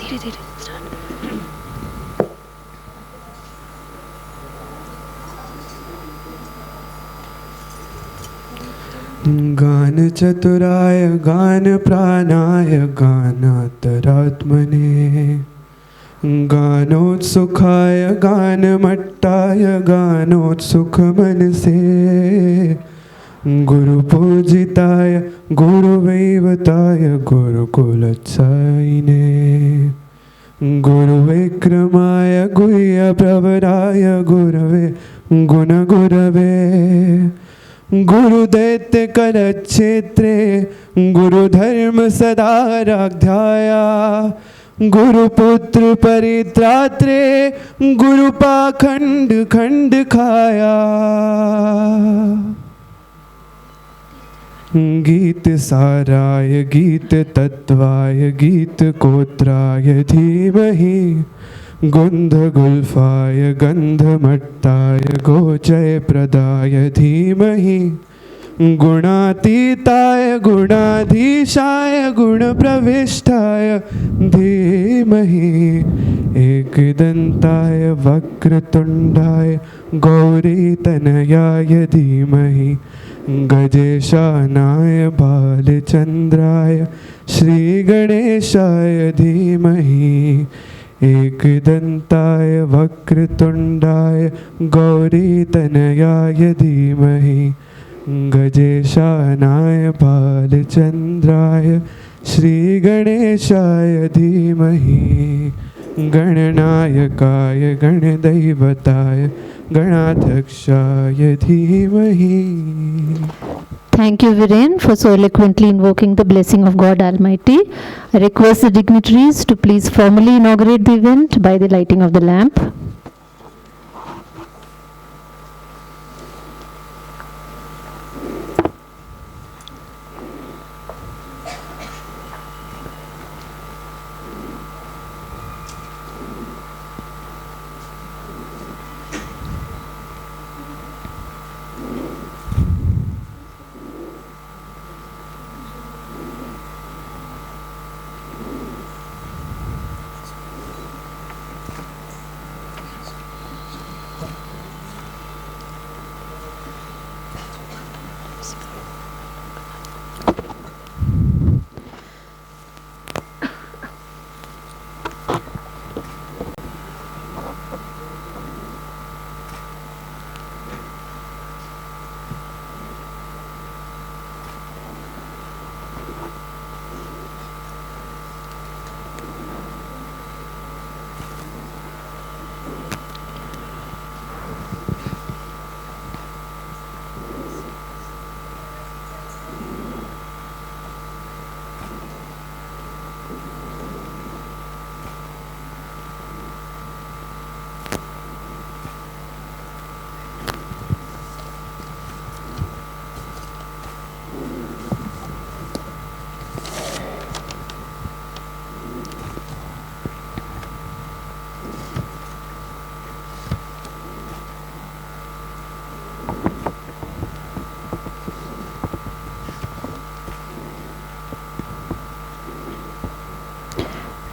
धीरे धीरे स्टार्ट। गान चतुराय गान प्राणाय गानातरात्मने गानोत्सुखाय गानमट्टाय गानोत्सुख मनसे गुरुपूजिताय गुरुवैवताय गुरुकुलच्छायिने गुरुविक्रमाय गुह्यप्रवराय गुरवे गुणगुरवे गुरुदैत्य करक्षेत्रे गुरुधर्म सदाराध्याय गुरुपुत्र परित्रात्रे गुरुपाखंड खंड खाया गीत साराय गीत तत्वाय गीत कोत्राय धीमहि गुंधगुल्फाय गंधमट्टाय गोचय प्रदाय धीमहि गुणातीताय गुणाधीशाय गुणप्रविष्टाय धीमहि एकदन्ताय वक्रतुण्डाय गौरीतनयाय धीमहि गजेशानाय बालचन्द्राय श्रीगणेशाय धीमहि एकदन्ताय वक्रतुण्डाय गौरीतनयाय धीमहि गजेशानाय बालचन्द्राय श्रीगणेशाय धीमहि गणनायकाय गणदैवताय गणाध्यक्षाय धीमहि. Thank you, Viren, for so eloquently invoking the blessing of God Almighty. I request the dignitaries to please formally inaugurate the event by the lighting of the lamp.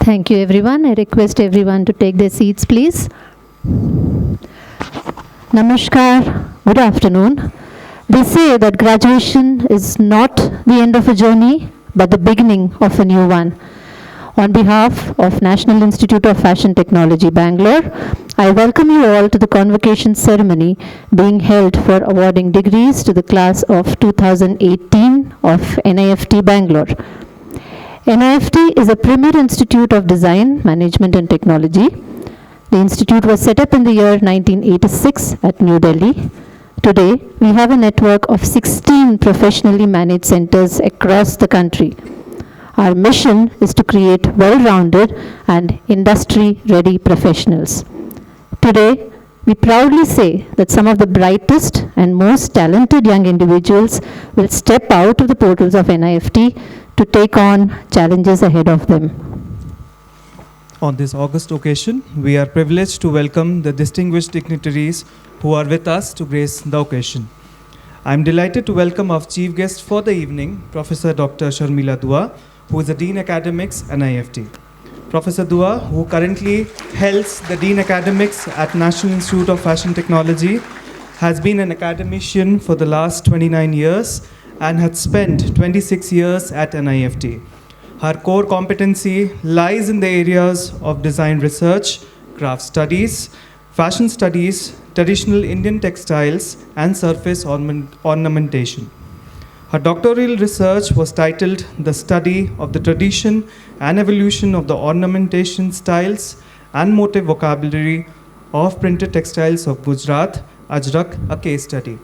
Thank you, everyone. I request everyone to take their seats, please. Namaskar. Good afternoon. They say that graduation is not the end of a journey, but the beginning of a new one. On behalf of National Institute of Fashion Technology, Bangalore, I welcome you all to the Convocation ceremony being held for awarding degrees to the class of 2018 of NIFT Bangalore. NIFT is a premier institute of design, management and technology. The institute was set up in the year 1986 at New Delhi. Today, we have a network of 16 professionally managed centers across the country. Our mission is to create well-rounded and industry-ready professionals. Today, we proudly say that some of the brightest and most talented young individuals will step out of the portals of NIFT to take on challenges ahead of them. On this August occasion, we are privileged to welcome the distinguished dignitaries who are with us to grace the occasion. I am delighted to welcome our chief guest for the evening, Professor Dr. Sharmila Dua, who is the Dean Academics, NIFT. Professor Dua, who currently heads the Dean Academics at National Institute of Fashion Technology, has been an academician for the last 29 years and had spent 26 years at NIFT. Her core competency lies in the areas of design research, craft studies, fashion studies, traditional Indian textiles, and surface ornamentation. Her doctoral research was titled The Study of the Tradition and Evolution of the Ornamentation Styles and Motive Vocabulary of Printed Textiles of Gujarat, Ajrak, a Case Study.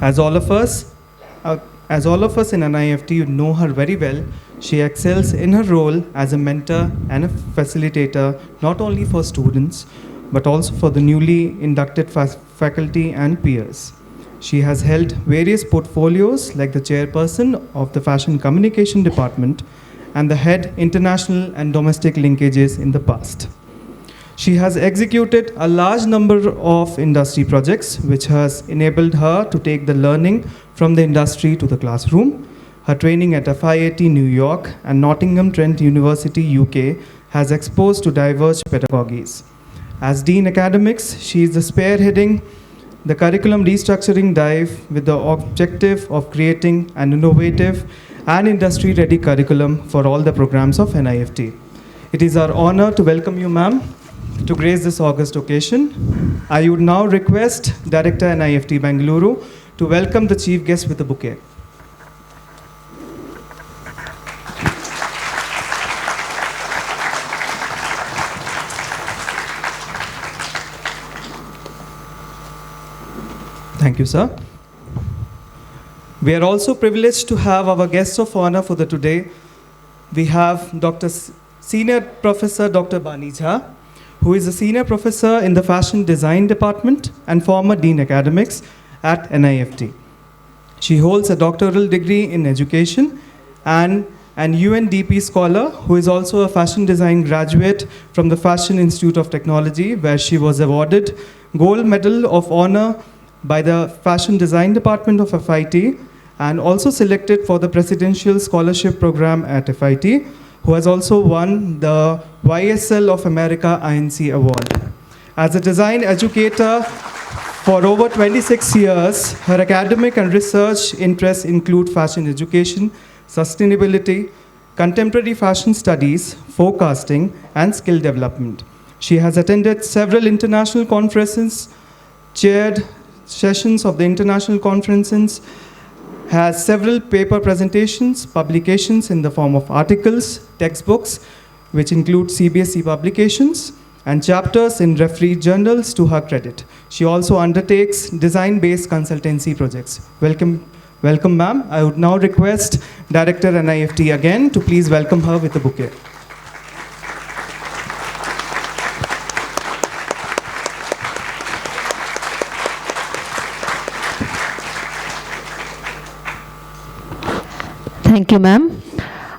As all of us in NIFT, you know her very well. She excels in her role as a mentor and a facilitator, not only for students, but also for the newly inducted faculty and peers. She has held various portfolios like the chairperson of the Fashion Communication Department and the head international and domestic linkages in the past. She has executed a large number of industry projects, which has enabled her to take the learning from the industry to the classroom. Her training at FIAT New York and Nottingham Trent University, UK, has exposed to diverse pedagogies. As Dean Academics, she is spearheading the curriculum restructuring drive with the objective of creating an innovative and industry-ready curriculum for all the programs of NIFT. It is our honor to welcome you, ma'am, to grace this August occasion. I would now request Director NIFT Bangalore to welcome the chief guest with a bouquet. Thank you, sir. We are also privileged to have our guests of honor for the today. We have Senior Professor Dr. Bani Jha, who is a Senior Professor in the Fashion Design Department and former Dean Academics at NIFT. She holds a doctoral degree in education and an UNDP scholar who is also a fashion design graduate from the Fashion Institute of Technology, where she was awarded Gold Medal of Honor by the Fashion Design Department of FIT and also selected for the Presidential Scholarship Program at FIT, who has also won the YSL of America INC Award. As a design educator for over 26 years, her academic and research interests include fashion education, sustainability, contemporary fashion studies, forecasting, and skill development. She has attended several international conferences, chaired sessions of the international conferences, has several paper presentations, publications in the form of articles, textbooks, which include CBSE publications, and chapters in refereed journals to her credit. She also undertakes design-based consultancy projects. Welcome, ma'am. I would now request Director NIFT again to please welcome her with a bouquet. Thank you, ma'am.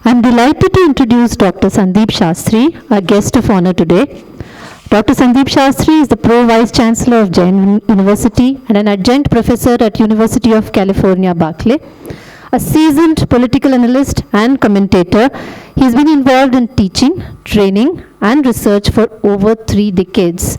I'm delighted to introduce Dr. Sandeep Shastri, our guest of honor today. Dr. Sandeep Shastri is the Pro Vice Chancellor of Jain University and an adjunct professor at University of California, Berkeley. A seasoned political analyst and commentator, he's been involved in teaching, training, and research for over 3 decades.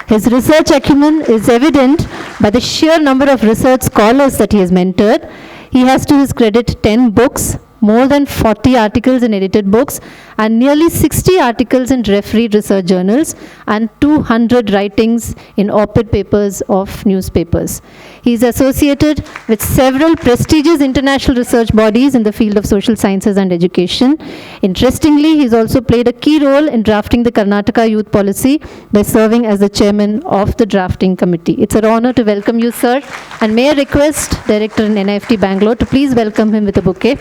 His research acumen is evident by the sheer number of research scholars that he has mentored. He has to his credit 10 books, more than 40 articles in edited books, and nearly 60 articles in refereed research journals, and 200 writings in op-ed papers of newspapers. He is associated with several prestigious international research bodies in the field of social sciences and education. Interestingly, he has also played a key role in drafting the Karnataka Youth Policy by serving as the chairman of the drafting committee. It's an honor to welcome you, sir, and may I request Director in NIFT Bangalore to please welcome him with a bouquet.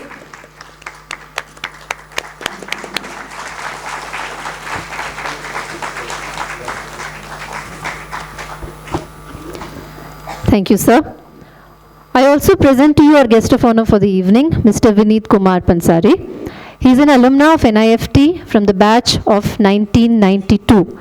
Thank you, sir. I also present to you our guest of honor for the evening, Mr. Vineet Kumar Pansari. He is an alumna of NIFT from the batch of 1992.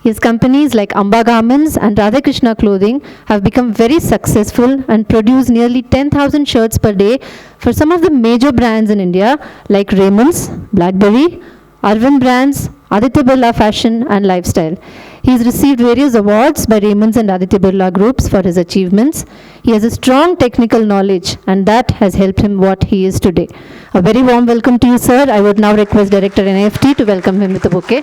His companies like Amba Garments and Radhakrishna Clothing have become very successful and produce nearly 10,000 shirts per day for some of the major brands in India like Raymond's, Blackberry, Arvind Brands, Aditya Birla Fashion and Lifestyle. He has received various awards by Raymond's and Aditya Birla Groups for his achievements. He has a strong technical knowledge and that has helped him what he is today. A very warm welcome to you, sir. I would now request Director NIFT to welcome him with a bouquet.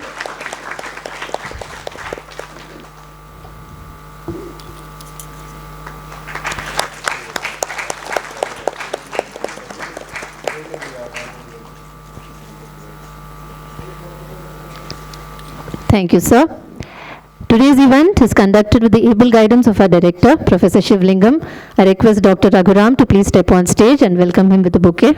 Thank you, sir. Today's event is conducted with the able guidance of our director, Professor Shivlingam. I request Dr. Raghuram to please step on stage and welcome him with a bouquet.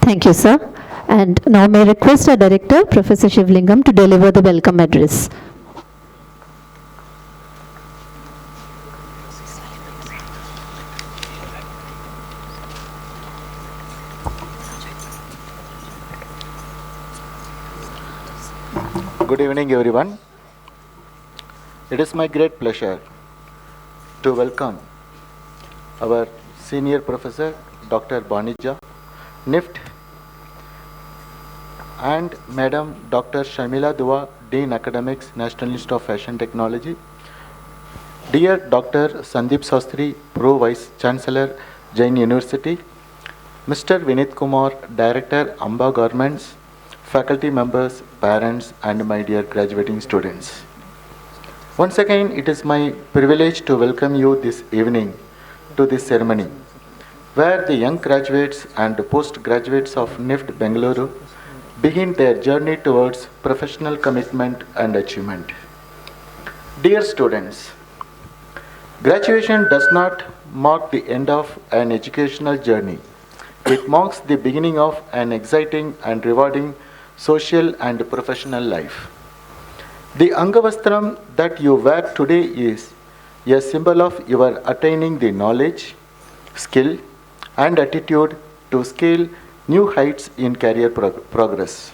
Thank you, sir. And now may I request our director, Professor Shivlingam, to deliver the welcome address. Good evening, everyone. It is my great pleasure to welcome our senior professor, Dr. Banija, NIFT, and Madam Dr. Shamila Dua, Dean Academics, National Institute of Fashion Technology. Dear Dr. Sandeep Sastry, Pro Vice Chancellor, Jain University. Mr. Vinit Kumar, Director, Amba Garments, faculty members, parents, and my dear graduating students. Once again, it is my privilege to welcome you this evening to this ceremony, where the young graduates and postgraduates of NIFT Bangalore begin their journey towards professional commitment and achievement. Dear students, graduation does not mark the end of an educational journey. It marks the beginning of an exciting and rewarding social and professional life. The Angavastram that you wear today is a symbol of your attaining the knowledge, skill, and attitude to scale new heights in career progress.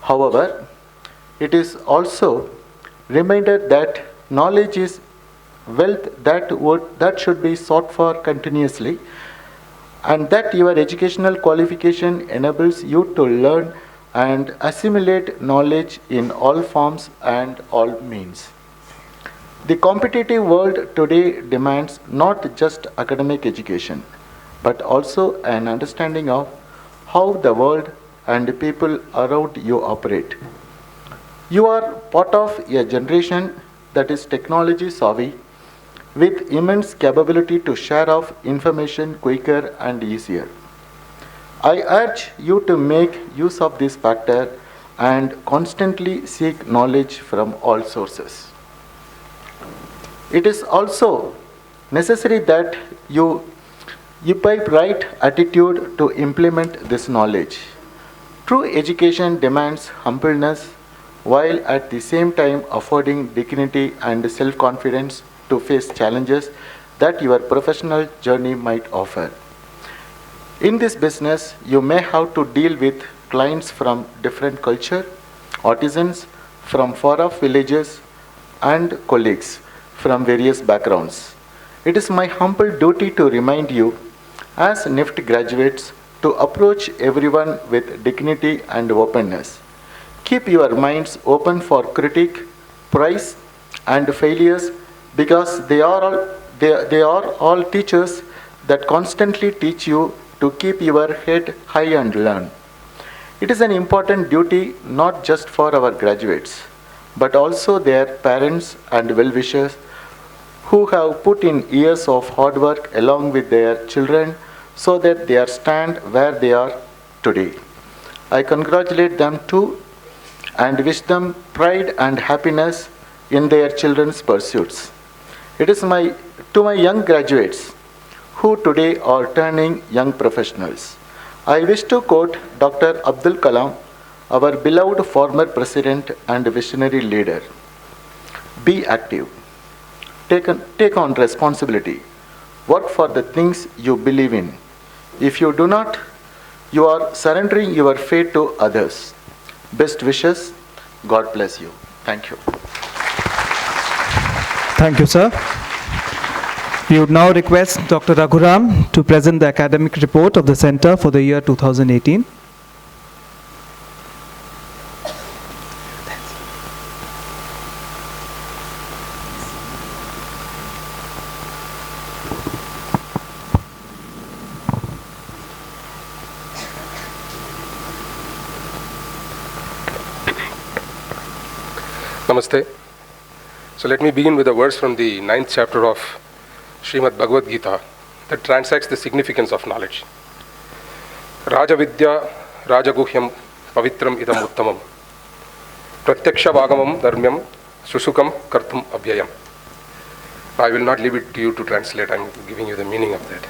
However, it is also reminder that knowledge is wealth that should be sought for continuously, and that your educational qualification enables you to learn and assimilate knowledge in all forms and all means. The competitive world today demands not just academic education, but also an understanding of how the world and the people around you operate. You are part of a generation that is technology savvy, with immense capability to share of information quicker and easier. I urge you to make use of this factor and constantly seek knowledge from all sources. It is also necessary that you imbibe right attitude to implement this knowledge. True education demands humbleness, while at the same time affording dignity and self-confidence to face challenges that your professional journey might offer. In this business, you may have to deal with clients from different culture, artisans from far-off villages, and colleagues from various backgrounds. It is my humble duty to remind you, as NIFT graduates, to approach everyone with dignity and openness. Keep your minds open for critique, praise, and failures, because they are all teachers that constantly teach you to keep your head high and learn. It is an important duty not just for our graduates, but also their parents and well-wishers who have put in years of hard work along with their children so that they are stand where they are today. I congratulate them too and wish them pride and happiness in their children's pursuits. It is to my young graduates who today are turning young professionals, I wish to quote Dr. Abdul Kalam, our beloved former president and visionary leader. Be active. Take on responsibility. Work for the things you believe in. If you do not, you are surrendering your fate to others. Best wishes. God bless you. Thank you. Thank you, sir. We would now request Dr. Raghuram to present the academic report of the Center for the year 2018. Namaste. So let me begin with a verse from the 9th chapter of Srimad Bhagavad Gita that transacts the significance of knowledge. Raja Vidya Rajaguhyam Pavitram Idam Uttamam Pratyaksha Vagamam Dharmyam Susukam Kartum Abhyayam. I will not leave it to you to translate, I am giving you the meaning of that.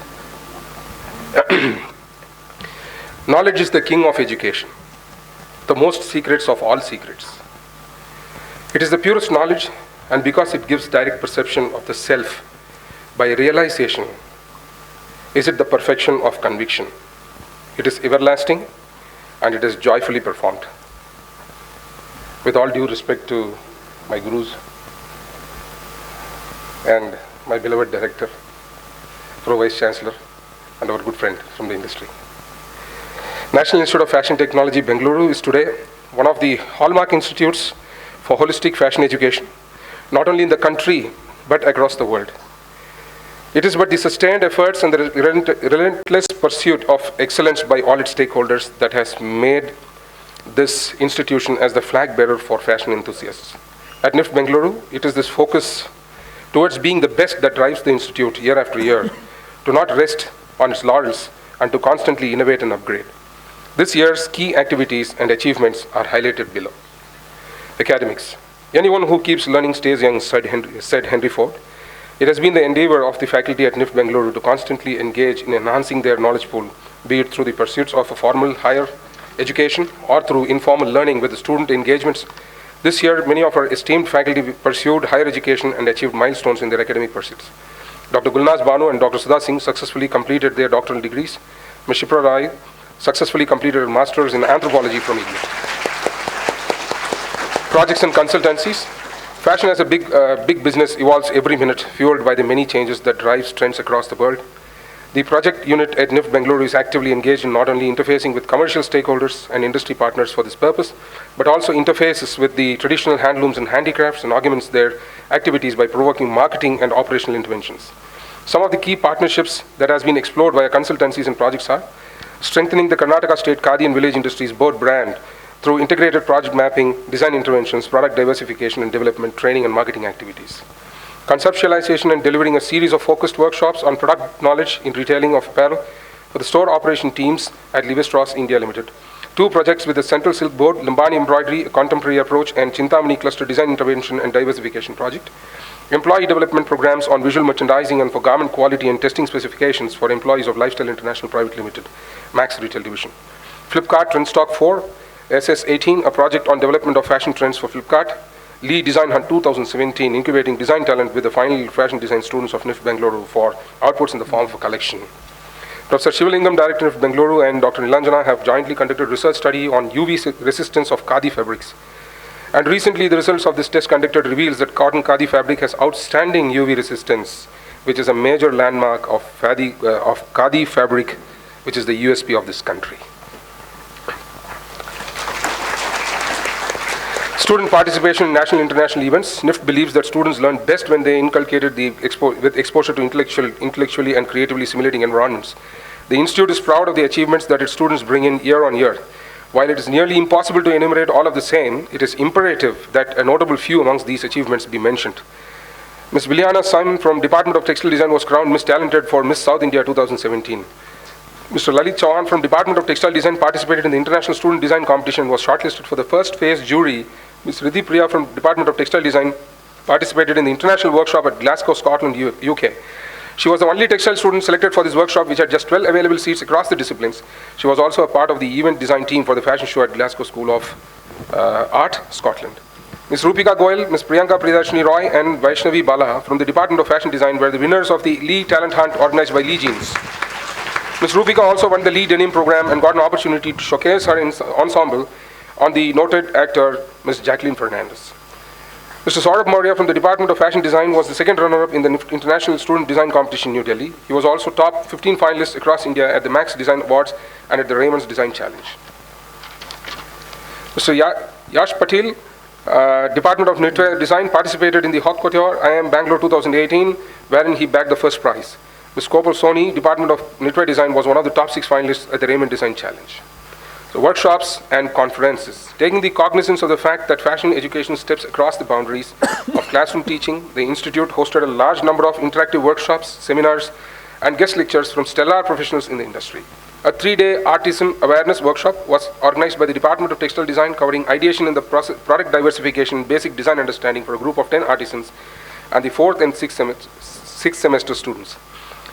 Knowledge is the king of education, the most secrets of all secrets. It is the purest knowledge, and because it gives direct perception of the self by realization, is it the perfection of conviction. It is everlasting, and it is joyfully performed. With all due respect to my gurus and my beloved director, Pro Vice Chancellor, and our good friend from the industry. National Institute of Fashion Technology, Bangalore is today one of the hallmark institutes for holistic fashion education, not only in the country, but across the world. It is but the sustained efforts and the relentless pursuit of excellence by all its stakeholders that has made this institution as the flag bearer for fashion enthusiasts. At NIFT Bangalore, it is this focus towards being the best that drives the institute year after year, to not rest on its laurels and to constantly innovate and upgrade. This year's key activities and achievements are highlighted below. Academics. Anyone who keeps learning stays young, said Henry Ford. It has been the endeavor of the faculty at NIFT Bangalore to constantly engage in enhancing their knowledge pool, be it through the pursuits of a formal higher education or through informal learning with the student engagements. This year, many of our esteemed faculty pursued higher education and achieved milestones in their academic pursuits. Dr. Gulnaz Banu and Dr. Sudha Singh successfully completed their doctoral degrees. Ms. Shipra Rai successfully completed her master's in anthropology from India. Projects and consultancies. Fashion as a big business evolves every minute, fueled by the many changes that drives trends across the world. The project unit at NIFT Bangalore is actively engaged in not only interfacing with commercial stakeholders and industry partners for this purpose, but also interfaces with the traditional handlooms and handicrafts and augments their activities by provoking marketing and operational interventions. Some of the key partnerships that has been explored via consultancies and projects are strengthening the Karnataka State Khadi and Village Industries Board brand through integrated project mapping, design interventions, product diversification and development, training and marketing activities. Conceptualization and delivering a series of focused workshops on product knowledge in retailing of apparel for the store operation teams at Levi-Strauss India Limited. 2 projects with the Central Silk Board, Lambani Embroidery, a contemporary approach, and Chintamani Cluster Design Intervention and Diversification Project. Employee development programs on visual merchandising and for garment quality and testing specifications for employees of Lifestyle International Private Limited, Max Retail Division. Flipkart Trend Stock 4, SS18, a project on development of fashion trends for Flipkart. Lee Design Hunt 2017, incubating design talent with the final fashion design students of NIFT Bangalore for outputs in the form of a collection. Professor Shivalingam, Director of Bangalore, and Dr. Nilanjana have jointly conducted research study on UV resistance of Khadi fabrics. And recently, the results of this test conducted reveals that cotton Khadi fabric has outstanding UV resistance, which is a major landmark of Khadi fabric, which is the USP of this country. Student participation in national and international events. NIFT believes that students learn best when they inculcated with exposure to intellectually and creatively stimulating environments. The Institute is proud of the achievements that its students bring in year on year. While it is nearly impossible to enumerate all of the same, it is imperative that a notable few amongst these achievements be mentioned. Ms. Viliana Simon from Department of Textile Design was crowned Miss Talented for Miss South India 2017. Mr. Lalit Chauhan from Department of Textile Design participated in the International Student Design Competition and was shortlisted for the first phase jury. Ms. Riddhi Priya from Department of Textile Design participated in the international workshop at Glasgow, Scotland, UK. She was the only textile student selected for this workshop, which had just 12 available seats across the disciplines. She was also a part of the event design team for the fashion show at Glasgow School of Art, Scotland. Ms. Rupika Goyal, Ms. Priyanka Priyadarshini Roy, and Vaishnavi Bala from the Department of Fashion Design were the winners of the Lee Talent Hunt organized by Lee Jeans. Ms. Rupika also won the Lee Denim program and got an opportunity to showcase her ensemble on the noted actor Ms. Jacqueline Fernandez. Mr. Saurabh Maurya from the Department of Fashion Design was the second runner-up in the NIFT International Student Design Competition in New Delhi. He was also top 15 finalists across India at the Max Design Awards and at the Raymond's Design Challenge. Mr. Yash Patil, Department of Knitwear Design, participated in the Haute Couture IIM Bangalore 2018, wherein he bagged the first prize. Ms. Kopal Soni, Department of Knitwear Design, was one of the top 6 finalists at the Raymond Design Challenge. So workshops and conferences. Taking the cognizance of the fact that fashion education steps across the boundaries of classroom teaching, the Institute hosted a large number of interactive workshops, seminars, and guest lectures from stellar professionals in the industry. A 3-day artisan awareness workshop was organized by the Department of Textile Design, covering ideation in the product diversification and basic design understanding for a group of 10 artisans and the 4th and 6th semester students.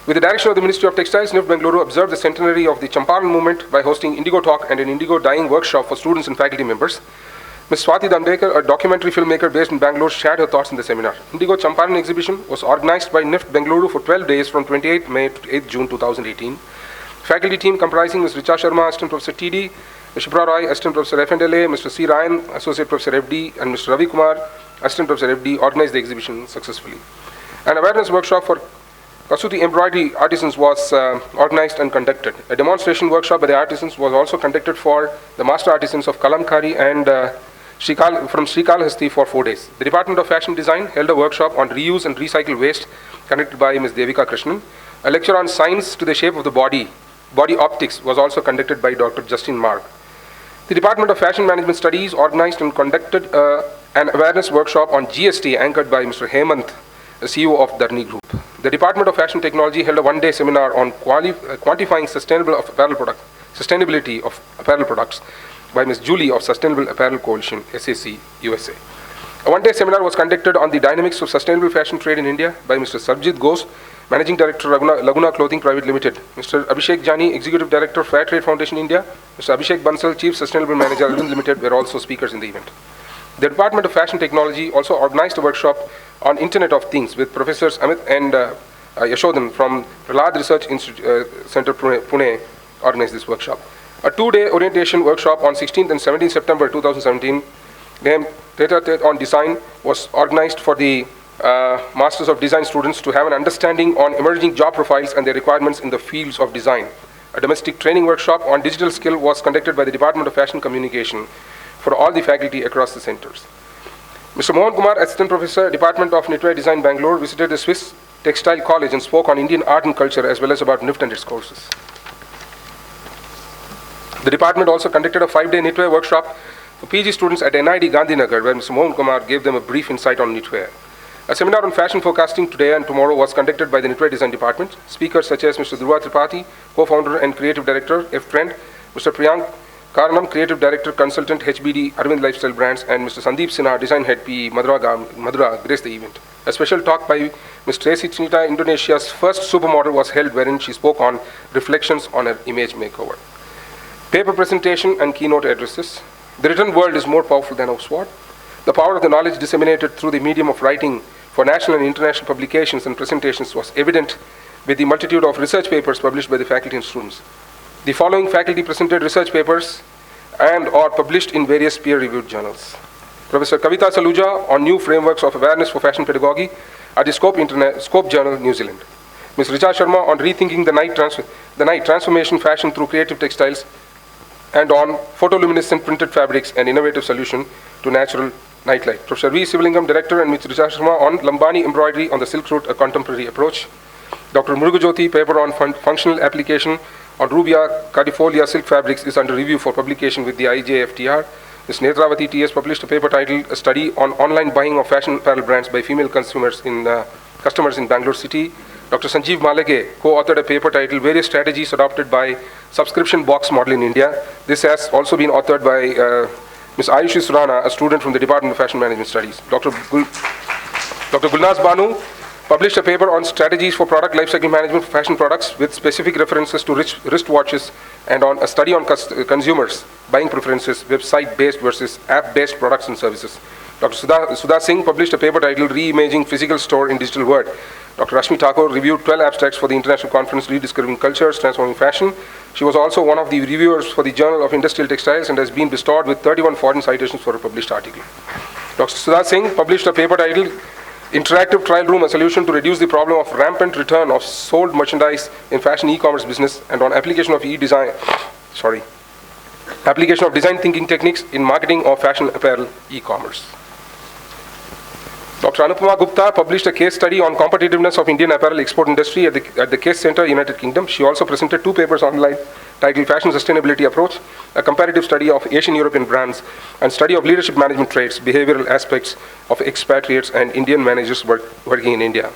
With the direction of the Ministry of Textiles, NIFT Bangalore observed the centenary of the Champaran movement by hosting Indigo Talk and an Indigo dyeing workshop for students and faculty members. Ms. Swati Dandekar, a documentary filmmaker based in Bangalore, shared her thoughts in the seminar. Indigo Champaran exhibition was organized by NIFT Bangalore for 12 days from 28 May to 8 June 2018. Faculty team comprising Ms. Richa Sharma, Assistant Professor TD, Ms. Shipra Roy, Assistant Professor FNLA, Mr. C. Ryan, Associate Professor FD, and Mr. Ravi Kumar, Assistant Professor FD, organized the exhibition successfully. An awareness workshop for Kasuti embroidery artisans was organized and conducted. A demonstration workshop by the artisans was also conducted for the master artisans of Kalamkari and from Srikalahasti for 4 days. The Department of Fashion Design held a workshop on reuse and recycle waste conducted by Ms. Devika Krishnan. A lecture on science to the shape of the body optics, was also conducted by Dr. Justin Marg. The Department of Fashion Management Studies organized and conducted an awareness workshop on GST anchored by Mr. Hemant, the CEO of Dharni Group. The Department of Fashion Technology held a 1-day seminar on quantifying sustainability of apparel products by Ms. Julie of Sustainable Apparel Coalition, SAC, USA. A 1-day seminar was conducted on the dynamics of sustainable fashion trade in India by Mr. Sarvjit Ghosh, Managing Director, Laguna Clothing Private Limited, Mr. Abhishek Jani, Executive Director, Fair Trade Foundation India, Mr. Abhishek Bansal, Chief Sustainable Manager, Alumni Limited, were also speakers in the event. The Department of Fashion Technology also organized a workshop on Internet of Things with Professors Amit and Yashodan from Prahlad Research Center, Pune, organized this workshop. A 2-day orientation workshop on 16th and 17th September 2017, named Tete on Design, was organized for the Masters of Design students to have an understanding on emerging job profiles and their requirements in the fields of design. A domestic training workshop on digital skill was conducted by the Department of Fashion Communication for all the faculty across the centers. Mr. Mohan Kumar, Assistant Professor, Department of Knitwear Design, Bangalore, visited the Swiss Textile College and spoke on Indian art and culture as well as about NIFT and its courses. The department also conducted a 5-day knitwear workshop for PG students at NID Gandhinagar, where Mr. Mohan Kumar gave them a brief insight on knitwear. A seminar on fashion forecasting today and tomorrow was conducted by the Knitwear Design Department. Speakers such as Mr. Dhruva Tripathi, co-founder and creative director, F-Trend, Mr. Priyank Karanam, creative director, consultant, HBD, Arvind Lifestyle Brands, and Mr. Sandeep Sinha, design head, PE, Madura, graced the event. A special talk by Ms. Tracy Chinita, Indonesia's first supermodel, was held wherein she spoke on reflections on her image makeover. Paper presentation and keynote addresses. The written word is more powerful than a sword. The power of the knowledge disseminated through the medium of writing for national and international publications and presentations was evident with the multitude of research papers published by the faculty and students. The following faculty presented research papers and or published in various peer-reviewed journals. Professor Kavita Saluja on new frameworks of awareness for fashion pedagogy at the Scope Journal, New Zealand. Ms. Richa Sharma on rethinking the night transformation fashion through creative textiles and on photoluminescent printed fabrics and innovative solution to natural nightlight. Professor V. Sivalingam, Director, and Ms. Richa Sharma on Lambani embroidery on the Silk Route, a contemporary approach. Dr. Murugajoti, paper on functional application on Rubia Cadifolia silk fabrics is under review for publication with the IJFTR. Ms. Netravati TS published a paper titled A Study on Online Buying of Fashion Apparel Brands by Female Customers in Bangalore City. Dr. Sanjeev Malege co-authored a paper titled Various Strategies Adopted by Subscription Box Model in India. This has also been authored by Ms. Ayushi Surana, a student from the Department of Fashion Management Studies. Dr. Gulnaz Banu published a paper on strategies for product lifecycle management for fashion products with specific references to wristwatches and on a study on consumers' buying preferences, website-based versus app-based products and services. Dr. Sudha Singh published a paper titled Reimaging Physical Store in Digital World. Dr. Rashmi Thakur reviewed 12 abstracts for the international conference Rediscovering Cultures, Transforming Fashion. She was also one of the reviewers for the Journal of Industrial Textiles and has been bestowed with 31 foreign citations for a published article. Dr. Sudha Singh published a paper titled Interactive Trial Room, a solution to reduce the problem of rampant return of sold merchandise in fashion e-commerce business, and on application of application of design thinking techniques in marketing of fashion apparel e-commerce. Dr. Anupama Gupta published a case study on competitiveness of Indian apparel export industry at the Case Center, United Kingdom. She also presented 2 papers online titled Fashion Sustainability Approach, a comparative study of Asian European brands, and study of leadership management traits, behavioral aspects of expatriates and Indian managers working in India.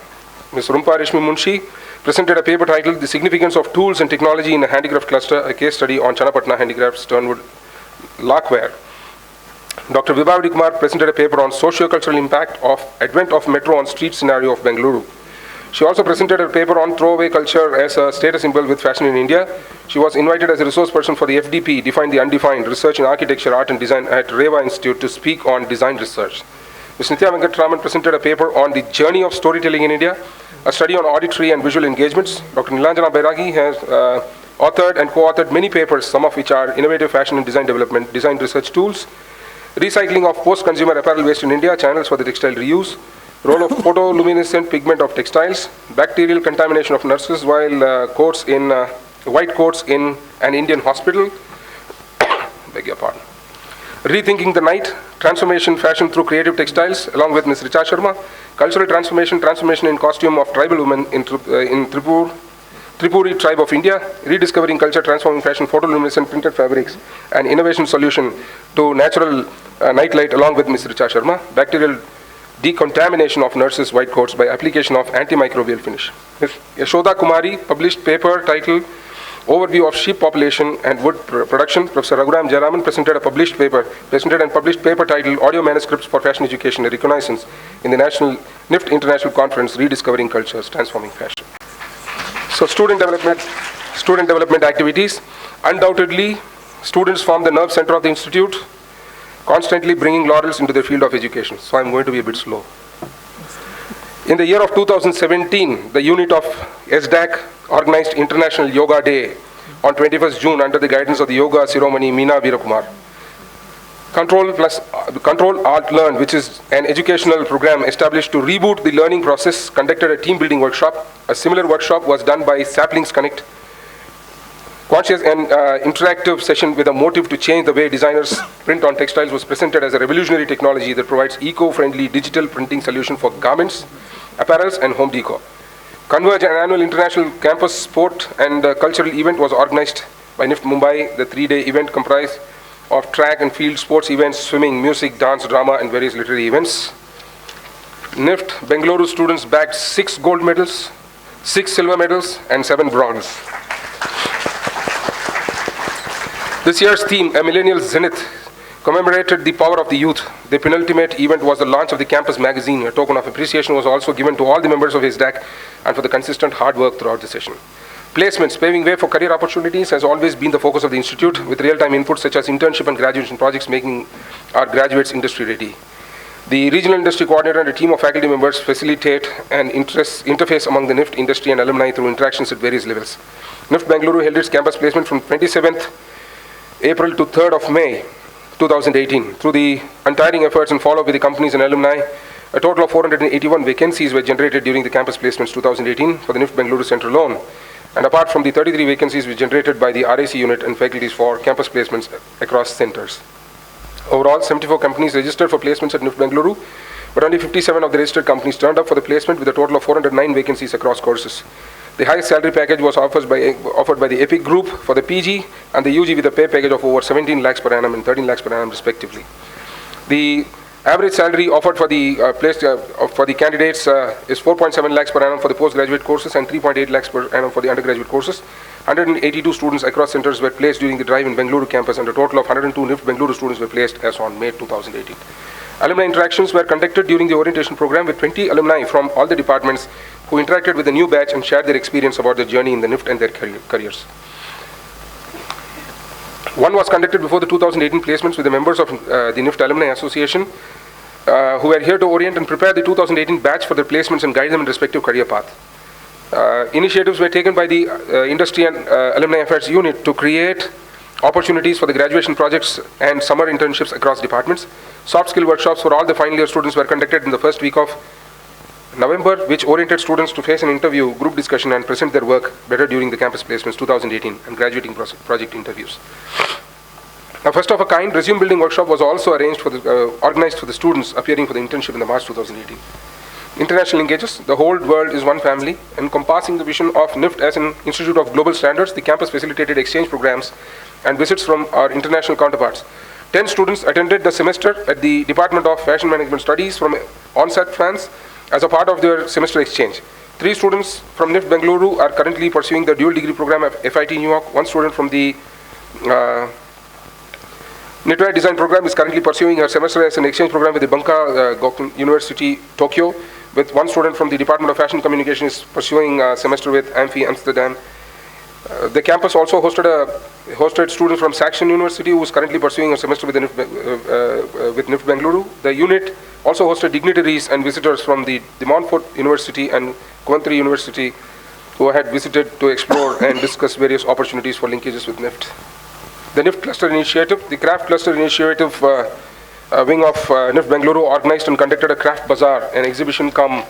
Ms. Rumpa Reshmi Munshi presented a paper titled The Significance of Tools and Technology in a Handicraft Cluster, a case study on Channapatna Handicrafts, Turnwood, Lackware. Dr. Vibhavadi Kumar presented a paper on socio-cultural impact of advent of metro on street scenario of Bangalore. She also presented a paper on throwaway culture as a status symbol with fashion in India. She was invited as a resource person for the FDP, Define the Undefined, Research in Architecture, Art and Design at Reva Institute to speak on design research. Ms. Nithya Venkatraman presented a paper on the journey of storytelling in India, a study on auditory and visual engagements. Dr. Nilanjana Bairagi has authored and co-authored many papers, some of which are innovative fashion and design development, design research tools, recycling of post-consumer apparel waste in India, channels for the textile reuse, role of photoluminescent pigment of textiles, bacterial contamination of nurses while white coats in an Indian hospital, beg your pardon. Rethinking the night, transformation fashion through creative textiles, along with Ms. Richa Sharma, cultural transformation in costume of tribal women in Tripuri tribe of India, rediscovering culture, transforming fashion, photoluminescent printed fabrics, and innovation solution to natural nightlight, along with Ms. Richa Sharma, bacterial decontamination of nurses' white coats by application of antimicrobial finish. Ms. Yashoda Kumari published paper titled Overview of Sheep Population and Wood Production. Professor Raghuram Jayaraman presented and published paper titled Audio Manuscripts for Fashion Education, a Reconnaissance in the NIFT International Conference, Rediscovering Cultures, Transforming Fashion. So student development activities. Undoubtedly, students form the nerve center of the institute, constantly bringing laurels into the field of education. So I'm going to be a bit slow. In the year of 2017, the unit of SDAC organized International Yoga Day on 21st June under the guidance of the Yoga Shiromani Meena Veerakumar. Control Art Learn, which is an educational program established to reboot the learning process, conducted a team building workshop. A similar workshop was done by Saplings Connect. Conscious and interactive session with a motive to change the way designers print on textiles was presented as a revolutionary technology that provides eco-friendly digital printing solution for garments, apparels, and home decor. Converge, an annual international campus sport and cultural event, was organized by NIFT Mumbai. The 3-day event comprised of track and field sports events, swimming, music, dance, drama, and various literary events. NIFT Bangalore students bagged 6 gold medals, 6 silver medals, and 7 bronze. This year's theme, A Millennial Zenith, commemorated the power of the youth. The penultimate event was the launch of the campus magazine. A token of appreciation was also given to all the members of SDAC and for the consistent hard work throughout the session. Placements, paving way for career opportunities, has always been the focus of the institute, with real-time inputs such as internship and graduation projects making our graduates industry ready. The regional industry coordinator and a team of faculty members facilitate an interface among the NIFT industry and alumni through interactions at various levels. NIFT Bangalore held its campus placement from 27th April to 3rd of May 2018. Through the untiring efforts and follow-up with the companies and alumni, a total of 481 vacancies were generated during the campus placements 2018 for the NIFT Bangalore Center alone. And apart from the 33 vacancies which generated by the RAC unit and faculties for campus placements across centers. Overall, 74 companies registered for placements at NIFT Bangalore, but only 57 of the registered companies turned up for the placement, with a total of 409 vacancies across courses. The highest salary package was offered by the EPIC group for the PG and the UG, with a pay package of over 17 lakhs per annum and 13 lakhs per annum respectively. The average salary offered for the candidates is 4.7 lakhs per annum for the postgraduate courses and 3.8 lakhs per annum for the undergraduate courses. 182 students across centers were placed during the drive in Bangalore campus, and a total of 102 NIFT Bangalore students were placed as on May 2018. Alumni interactions were conducted during the orientation program with 20 alumni from all the departments who interacted with the new batch and shared their experience about their journey in the NIFT and their careers. One was conducted before the 2018 placements with the members of the NIFT Alumni Association. who were here to orient and prepare the 2018 batch for their placements and guide them in respective career path. Initiatives were taken by the Industry and Alumni Affairs Unit to create opportunities for the graduation projects and summer internships across departments. Soft skill workshops for all the final year students were conducted in the first week of November, which oriented students to face an interview, group discussion, and present their work better during the campus placements 2018 and graduating project interviews. A first of a kind resume building workshop was also organized for the students appearing for the internship in the March 2018. International linkages. The whole world is one family. Encompassing the vision of NIFT as an institute of global standards, the campus facilitated exchange programs and visits from our international counterparts. 10 students attended the semester at the Department of Fashion Management Studies from onset France as a part of their semester exchange. 3 students from NIFT Bangalore are currently pursuing the dual degree program at FIT New York. 1 student from the Knitwear Design program is currently pursuing her semester as an exchange program with the Banka Gokul University, Tokyo, with 1 student from the Department of Fashion Communication is pursuing a semester with Amphi Amsterdam. The campus also hosted students from Saxion University, who is currently pursuing a semester with NIFT Bangalore. The unit also hosted dignitaries and visitors from the De Montfort University and Coventry University, who had visited to explore and discuss various opportunities for linkages with NIFT. The NIFT Cluster Initiative, the Craft Cluster Initiative wing of NIFT Bangalore organized and conducted a craft bazaar, an exhibition cum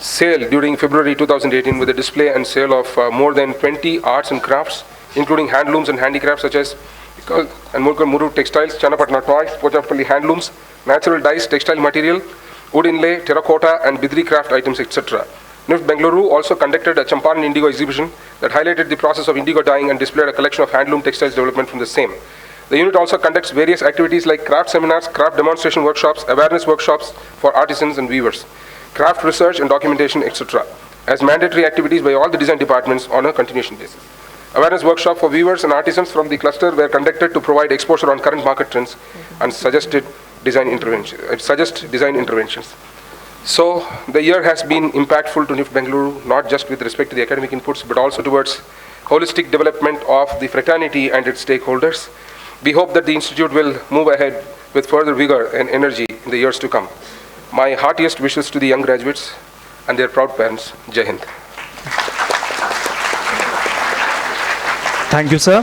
sale during February 2018 with a display and sale of more than 20 arts and crafts, including handlooms and handicrafts such as and Mulkar Muru textiles, Channapatna toys, Pochampalli handlooms, natural dyes, textile material, wood inlay, terracotta and Bidri craft items, etc. NIFT Bangalore also conducted a Champaran Indigo exhibition that highlighted the process of indigo dyeing and displayed a collection of handloom textiles development from the same. The unit also conducts various activities like craft seminars, craft demonstration workshops, awareness workshops for artisans and weavers, craft research and documentation, etc., as mandatory activities by all the design departments on a continuation basis. Awareness workshops for weavers and artisans from the cluster were conducted to provide exposure on current market trends and suggest design interventions. So the year has been impactful to NIFT Bangalore, not just with respect to the academic inputs, but also towards holistic development of the fraternity and its stakeholders. We hope that the institute will move ahead with further vigor and energy in the years to come. My heartiest wishes to the young graduates and their proud parents. Jai Hind. Thank you, sir.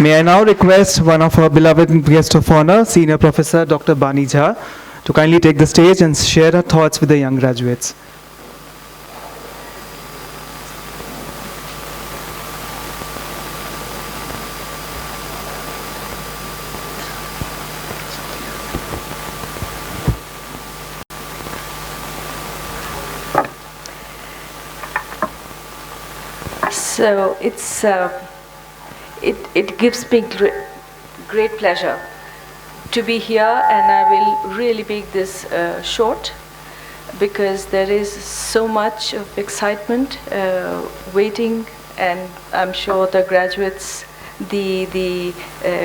May I now request one of our beloved guests of honor, Senior Professor Dr. Bani Jha, to kindly take the stage and share her thoughts with the young graduates. So it gives me great pleasure to be here, and I will really make this short because there is so much of excitement waiting, and I'm sure the graduates, the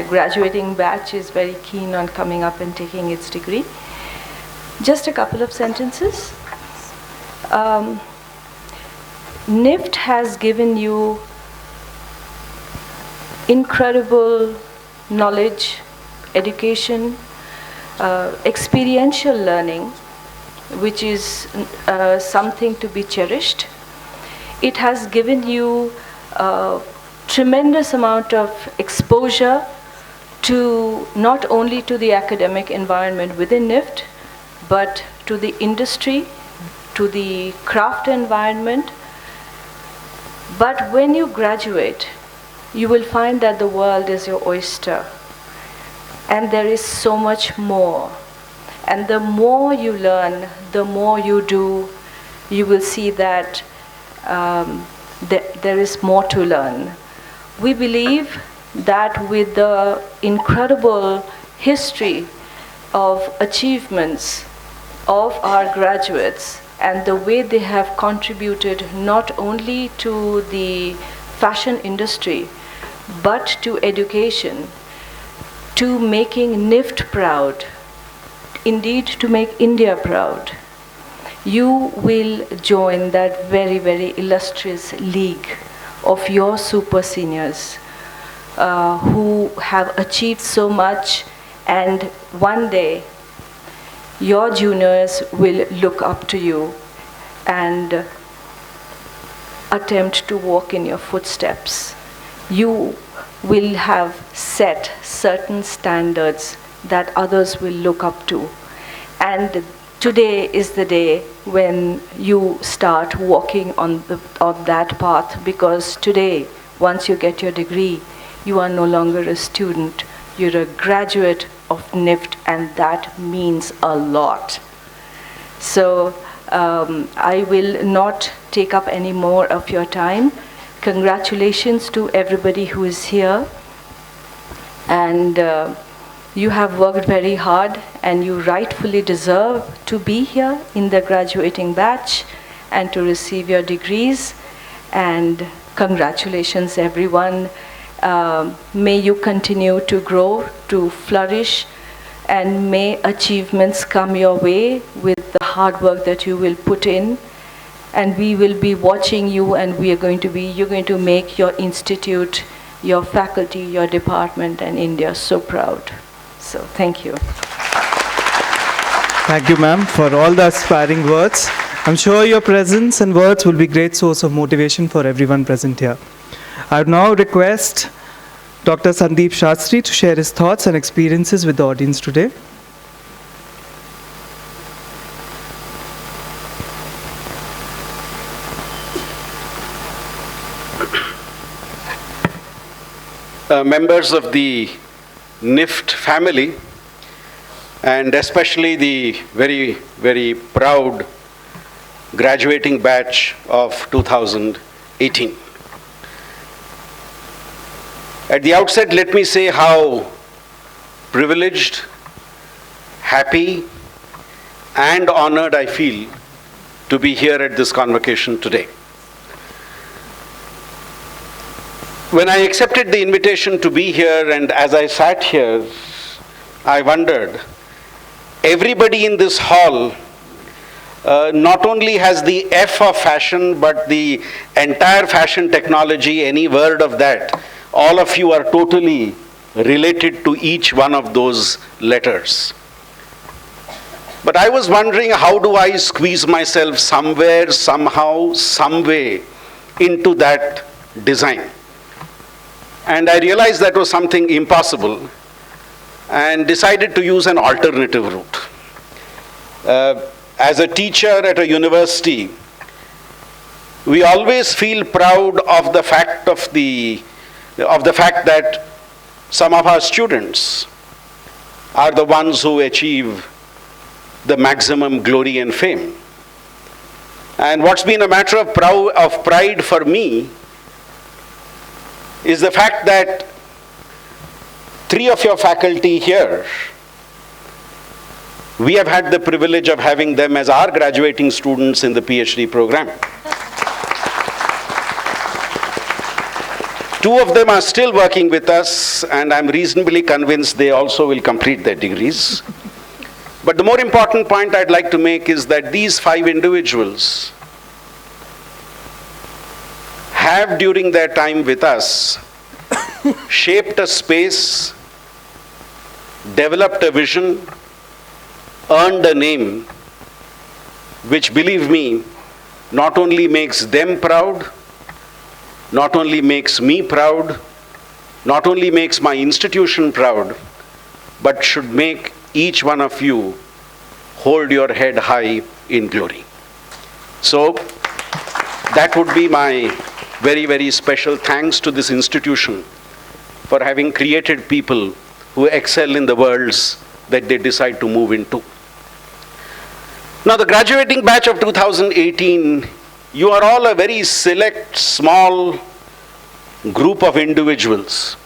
graduating batch is very keen on coming up and taking its degree. Just a couple of sentences. NIFT has given you incredible knowledge, education, experiential learning, which is something to be cherished. It has given you a tremendous amount of exposure to not only to the academic environment within NIFT, but to the industry, to the craft environment. But when you graduate, you will find that the world is your oyster, and there is so much more. And the more you learn, the more you do, you will see that there is more to learn. We believe that with the incredible history of achievements of our graduates and the way they have contributed not only to the fashion industry, but to education, to making NIFT proud, indeed to make India proud, you will join that very, very illustrious league of your super seniors who have achieved so much, and one day your juniors will look up to you and attempt to walk in your footsteps. You will have set certain standards that others will look up to. And today is the day when you start walking on that path, because today, once you get your degree, you are no longer a student. You're a graduate of NIFT, and that means a lot. So I will not take up any more of your time. Congratulations to everybody who is here. And you have worked very hard, and you rightfully deserve to be here in the graduating batch and to receive your degrees. And congratulations, everyone. May you continue to grow, to flourish, and may achievements come your way with the hard work that you will put in. And we will be watching you, and you're going to make your institute, your faculty, your department, and India so proud. So thank you. Thank you, ma'am, for all the inspiring words. I'm sure your presence and words will be a great source of motivation for everyone present here. I would now request Dr. Sandeep Shastri to share his thoughts and experiences with the audience today. Members of the NIFT family, and especially the very, very proud graduating batch of 2018. At the outset, let me say how privileged, happy, and honored I feel to be here at this convocation today. When I accepted the invitation to be here, and as I sat here, I wondered, everybody in this hall not only has the F of fashion, but the entire fashion technology, any word of that, all of you are totally related to each one of those letters. But I was wondering, how do I squeeze myself somewhere, somehow, some way into that design? And I realized that was something impossible, and decided to use an alternative route. As a teacher at a university, we always feel proud of the fact that some of our students are the ones who achieve the maximum glory and fame. And what's been a matter of pride for me is the fact that 3 of your faculty here, we have had the privilege of having them as our graduating students in the PhD program. 2 of them are still working with us, and I'm reasonably convinced they also will complete their degrees. But the more important point I'd like to make is that these 5 individuals have, during their time with us, shaped a space, developed a vision, earned a name, which, believe me, not only makes them proud, not only makes me proud, not only makes my institution proud, but should make each one of you hold your head high in glory. So that would be my very, very special thanks to this institution for having created people who excel in the worlds that they decide to move into. Now, the graduating batch of 2018, you are all a very select, small group of individuals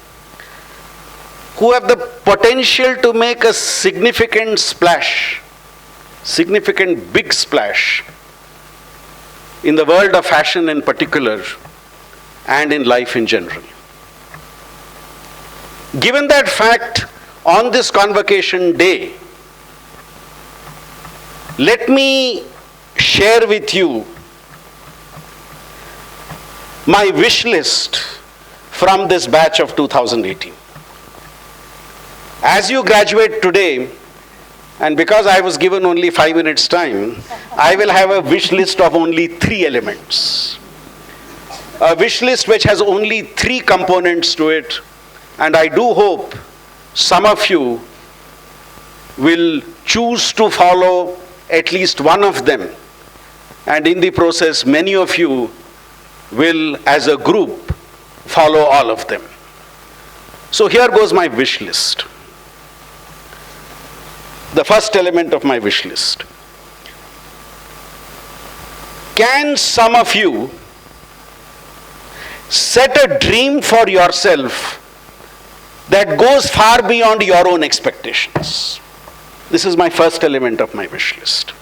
who have the potential to make a significant splash, significant big splash in the world of fashion in particular and in life in general. Given that fact, on this convocation day, let me share with you my wish list from this batch of 2018. As you graduate today, And because I was given only 5 minutes time, I will have a wish list of only 3 elements. A wish list which has only 3 components to it, and I do hope some of you will choose to follow at least one of them, and in the process many of you will as a group follow all of them. So here goes my wish list. The first element of my wish list. Can some of you set a dream for yourself that goes far beyond your own expectations? This is my first element of my wish list.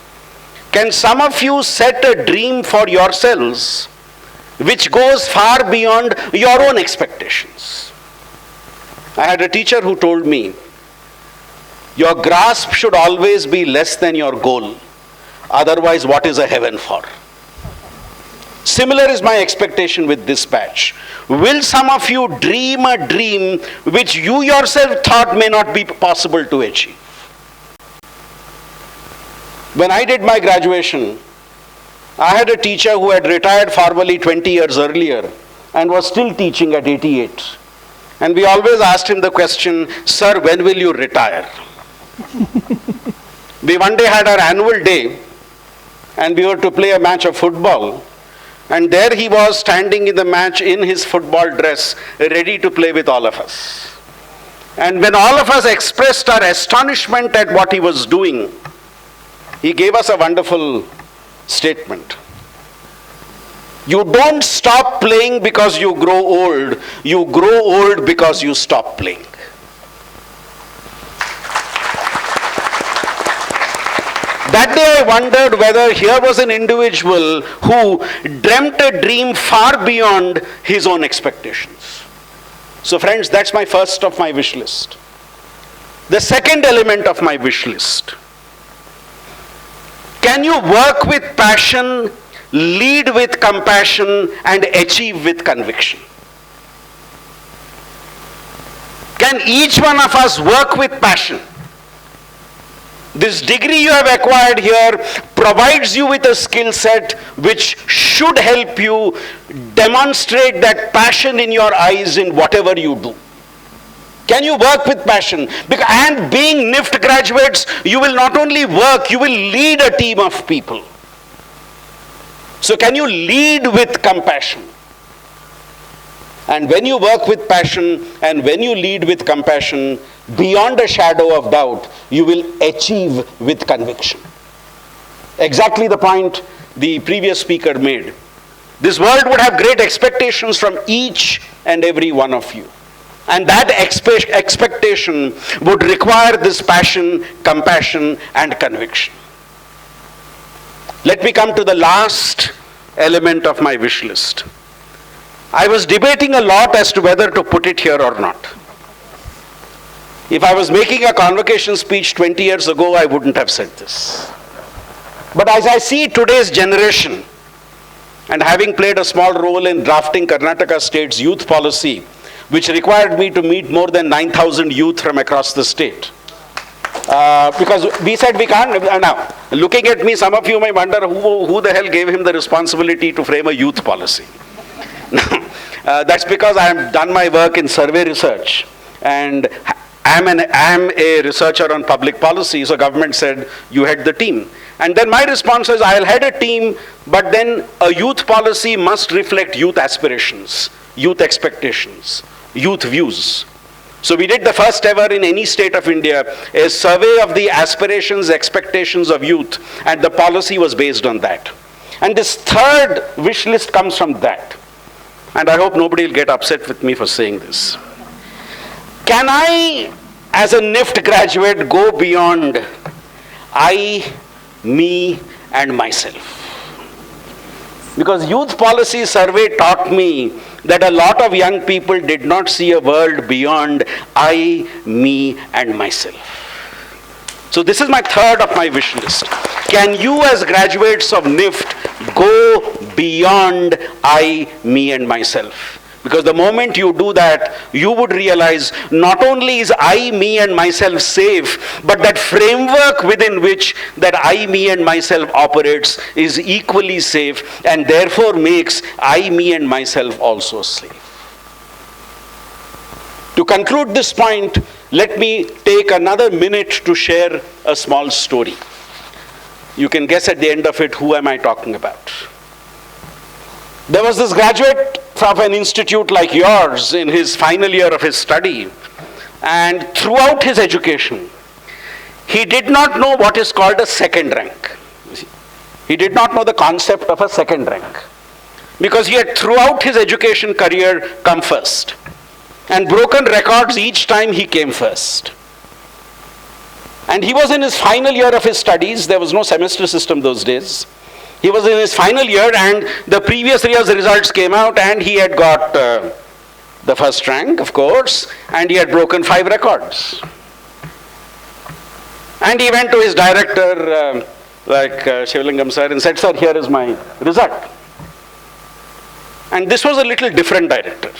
Can some of you set a dream for yourselves which goes far beyond your own expectations? I had a teacher who told me, your grasp should always be less than your goal. Otherwise, what is a heaven for? Similar is my expectation with this batch. Will some of you dream a dream which you yourself thought may not be possible to achieve? When I did my graduation, I had a teacher who had retired formally 20 years earlier and was still teaching at 88. And we always asked him the question, "Sir, when will you retire?" We one day had our annual day and we were to play a match of football, and there he was standing in the match in his football dress, ready to play with all of us. And when all of us expressed our astonishment at what he was doing, he gave us a wonderful statement. You don't stop playing because you grow old. You grow old because you stop playing. That day I wondered whether here was an individual who dreamt a dream far beyond his own expectations. So friends, that's my first of my wish list. The second element of my wish list. Can you work with passion, lead with compassion, and achieve with conviction? Can each one of us work with passion? This degree you have acquired here provides you with a skill set which should help you demonstrate that passion in your eyes in whatever you do. Can you work with passion? And being NIFT graduates, you will not only work, you will lead a team of people. So can you lead with compassion? And when you work with passion and when you lead with compassion, beyond a shadow of doubt, you will achieve with conviction. Exactly the point the previous speaker made. This world would have great expectations from each and every one of you. And that expectation would require this passion, compassion, and conviction. Let me come to the last element of my wish list. I was debating a lot as to whether to put it here or not. If I was making a convocation speech 20 years ago, I wouldn't have said this. But as I see today's generation, and having played a small role in drafting Karnataka State's youth policy, which required me to meet more than 9,000 youth from across the state. Because we said we can't, now, looking at me, some of you may wonder who the hell gave him the responsibility to frame a youth policy. That's because I have done my work in survey research, and I am a researcher on public policy, so government said, you head the team. And then my response is, I'll head a team, but then a youth policy must reflect youth aspirations, youth expectations, youth views. So we did the first ever in any state of India, a survey of the aspirations, expectations of youth, and the policy was based on that. And this third wish list comes from that. And I hope nobody will get upset with me for saying this. Can I, as a NIFT graduate, go beyond I, me, and myself? Because youth policy survey taught me that a lot of young people did not see a world beyond I, me, and myself. So this is my third of my wish list. Can you as graduates of NIFT go beyond I, me, and myself? Because the moment you do that, you would realize not only is I, me and myself safe, but that framework within which that I, me and myself operates is equally safe, and therefore makes I, me and myself also safe. To conclude this point, let me take another minute to share a small story. You can guess at the end of it, who am I talking about? There was this graduate from an institute like yours in his final year of his study, and throughout his education, he did not know what is called a second rank. He did not know the concept of a second rank, because he had throughout his education career come first, and broken records each time he came first. And he was in his final year of his studies. There was no semester system those days. He was in his final year, and the previous year's results came out, and he had got the first rank, of course, and he had broken 5 records. And he went to his director, Shivlingam sir, and said, "Sir, here is my result." And this was a little different director.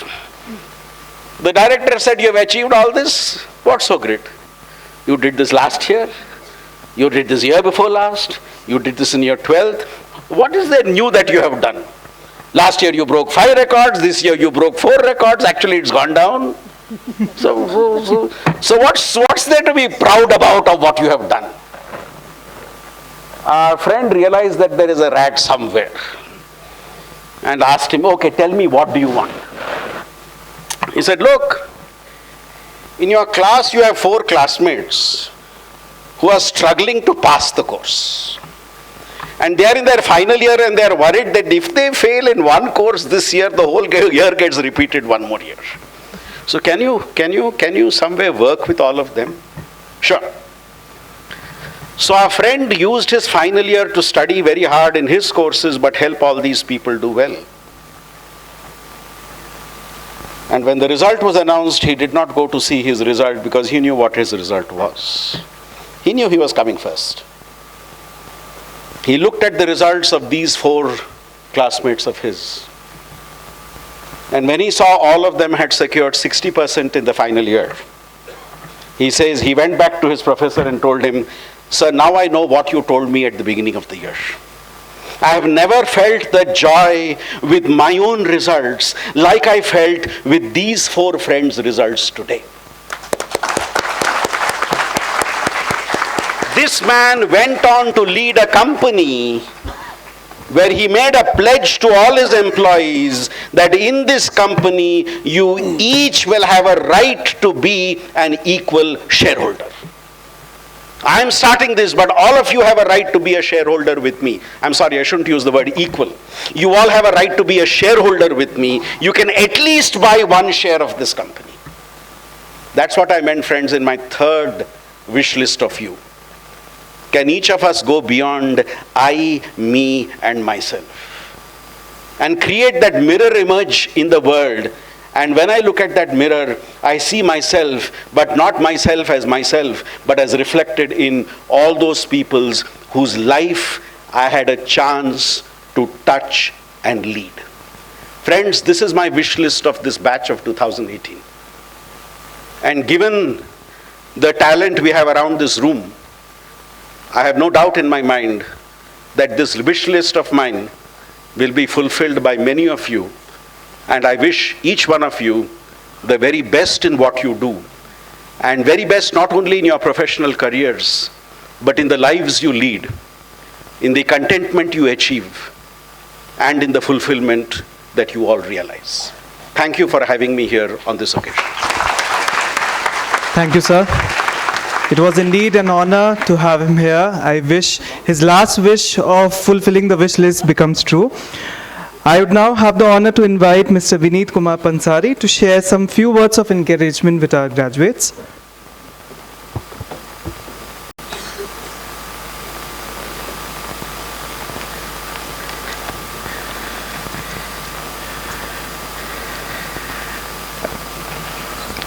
The director said, "You have achieved all this? What's so great? You did this last year, you did this year before last, you did this in your 12th. What is there new that you have done? Last year you broke 5 records, this year you broke 4 records, actually it's gone down. So what's there to be proud about of what you have done?" Our friend realized that there is a rat somewhere and asked him, "Okay, tell me, what do you want?" He said, "Look, in your class you have 4 classmates who are struggling to pass the course. And they are in their final year, and they are worried that if they fail in one course this year, the whole year gets repeated one more year. So can you somewhere work with all of them?" Sure. So our friend used his final year to study very hard in his courses, but help all these people do well. And when the result was announced, he did not go to see his result, because he knew what his result was. He knew he was coming first. He looked at the results of these 4 classmates of his. And when he saw all of them had secured 60% in the final year, he says he went back to his professor and told him, "Sir, now I know what you told me at the beginning of the year. I have never felt the joy with my own results like I felt with these 4 friends' results today." This man went on to lead a company where he made a pledge to all his employees that in this company you each will have a right to be an equal shareholder. I am starting this, but all of you have a right to be a shareholder with me. I'm sorry, I shouldn't use the word equal. You all have a right to be a shareholder with me. You can at least buy 1 share of this company. That's what I meant, friends, in my 3rd wish list of you. Can each of us go beyond I, me, and myself, and create that mirror image in the world? And when I look at that mirror, I see myself, but not myself as myself, but as reflected in all those peoples whose life I had a chance to touch and lead. Friends, this is my wish list of this batch of 2018. And given the talent we have around this room, I have no doubt in my mind that this wish list of mine will be fulfilled by many of you. And I wish each one of you the very best in what you do, and very best not only in your professional careers, but in the lives you lead, in the contentment you achieve, and in the fulfillment that you all realize. Thank you for having me here on this occasion. Thank you, sir. It was indeed an honor to have him here. I wish his last wish of fulfilling the wish list becomes true. I would now have the honor to invite Mr. Vineet Kumar Pansari to share some few words of encouragement with our graduates.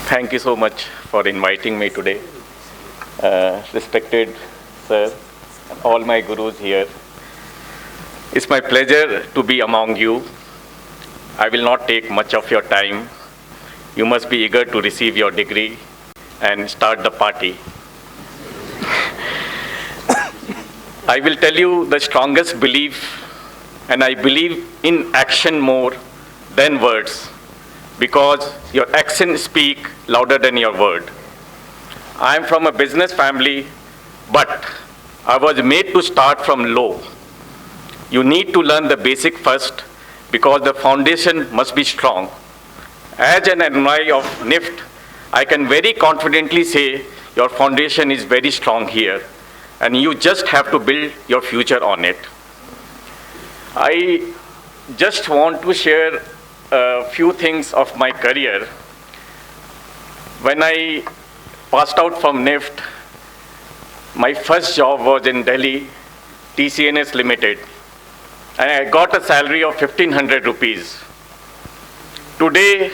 Thank you so much for inviting me today. Respected sir, and all my gurus here. It's my pleasure to be among you. I will not take much of your time. You must be eager to receive your degree and start the party. I will tell you the strongest belief, and I believe in action more than words, because your actions speak louder than your word. I am from a business family, but I was made to start from low. You need to learn the basic first, because the foundation must be strong. As an alumni of NIFT, I can very confidently say your foundation is very strong here, and you just have to build your future on it. I just want to share a few things of my career. When I passed out from NIFT, my first job was in Delhi, TCNS Limited, and I got a salary of 1,500 rupees. Today,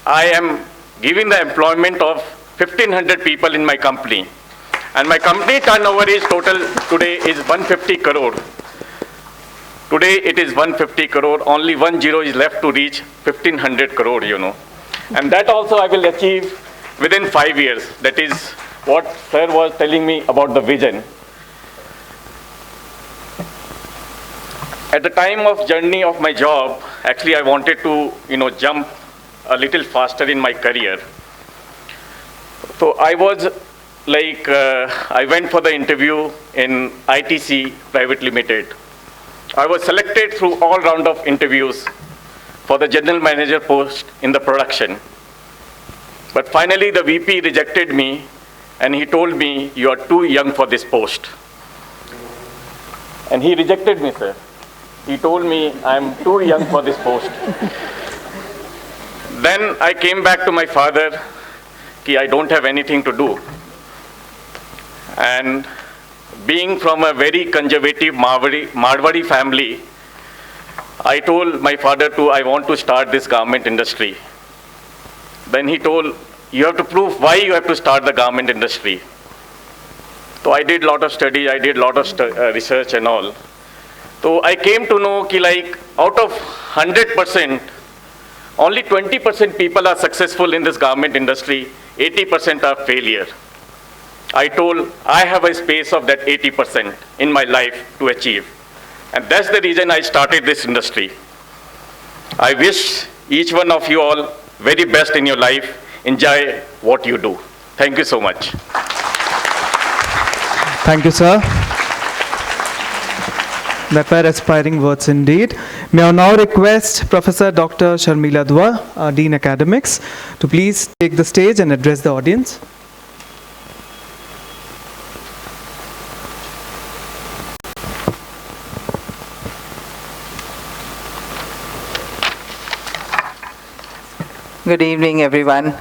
I am giving the employment of 1,500 people in my company. And my company turnover is total today is 150 crore. Today it is 150 crore, only 10 is left to reach 1,500 crore, And that also I will achieve within 5 years. That is what sir was telling me about the vision. At the time of journey of my job, actually I wanted to, jump a little faster in my career. So I was I went for the interview in ITC Private Limited. I was selected through all round of interviews for the general manager post in the production. But finally the VP rejected me, and he told me, you are too young for this post. And he rejected me, sir. He told me, I'm too young for this post. Then I came back to my father, I don't have anything to do. And being from a very conservative Marwari family, I told my father I want to start this garment industry. Then he told, you have to prove why you have to start the garment industry. So I did a lot of study, I did a lot of research and all. So I came to know out of 100%, only 20% people are successful in this garment industry, 80% are failure. I told I have a space of that 80% in my life to achieve. And that's the reason I started this industry. I wish each one of you all very best in your life. Enjoy what you do. Thank you so much. Thank you, sir. That were aspiring words indeed. May I now request Professor Dr. Sharmila Dua, Dean Academics, to please take the stage and address the audience. Good evening, everyone.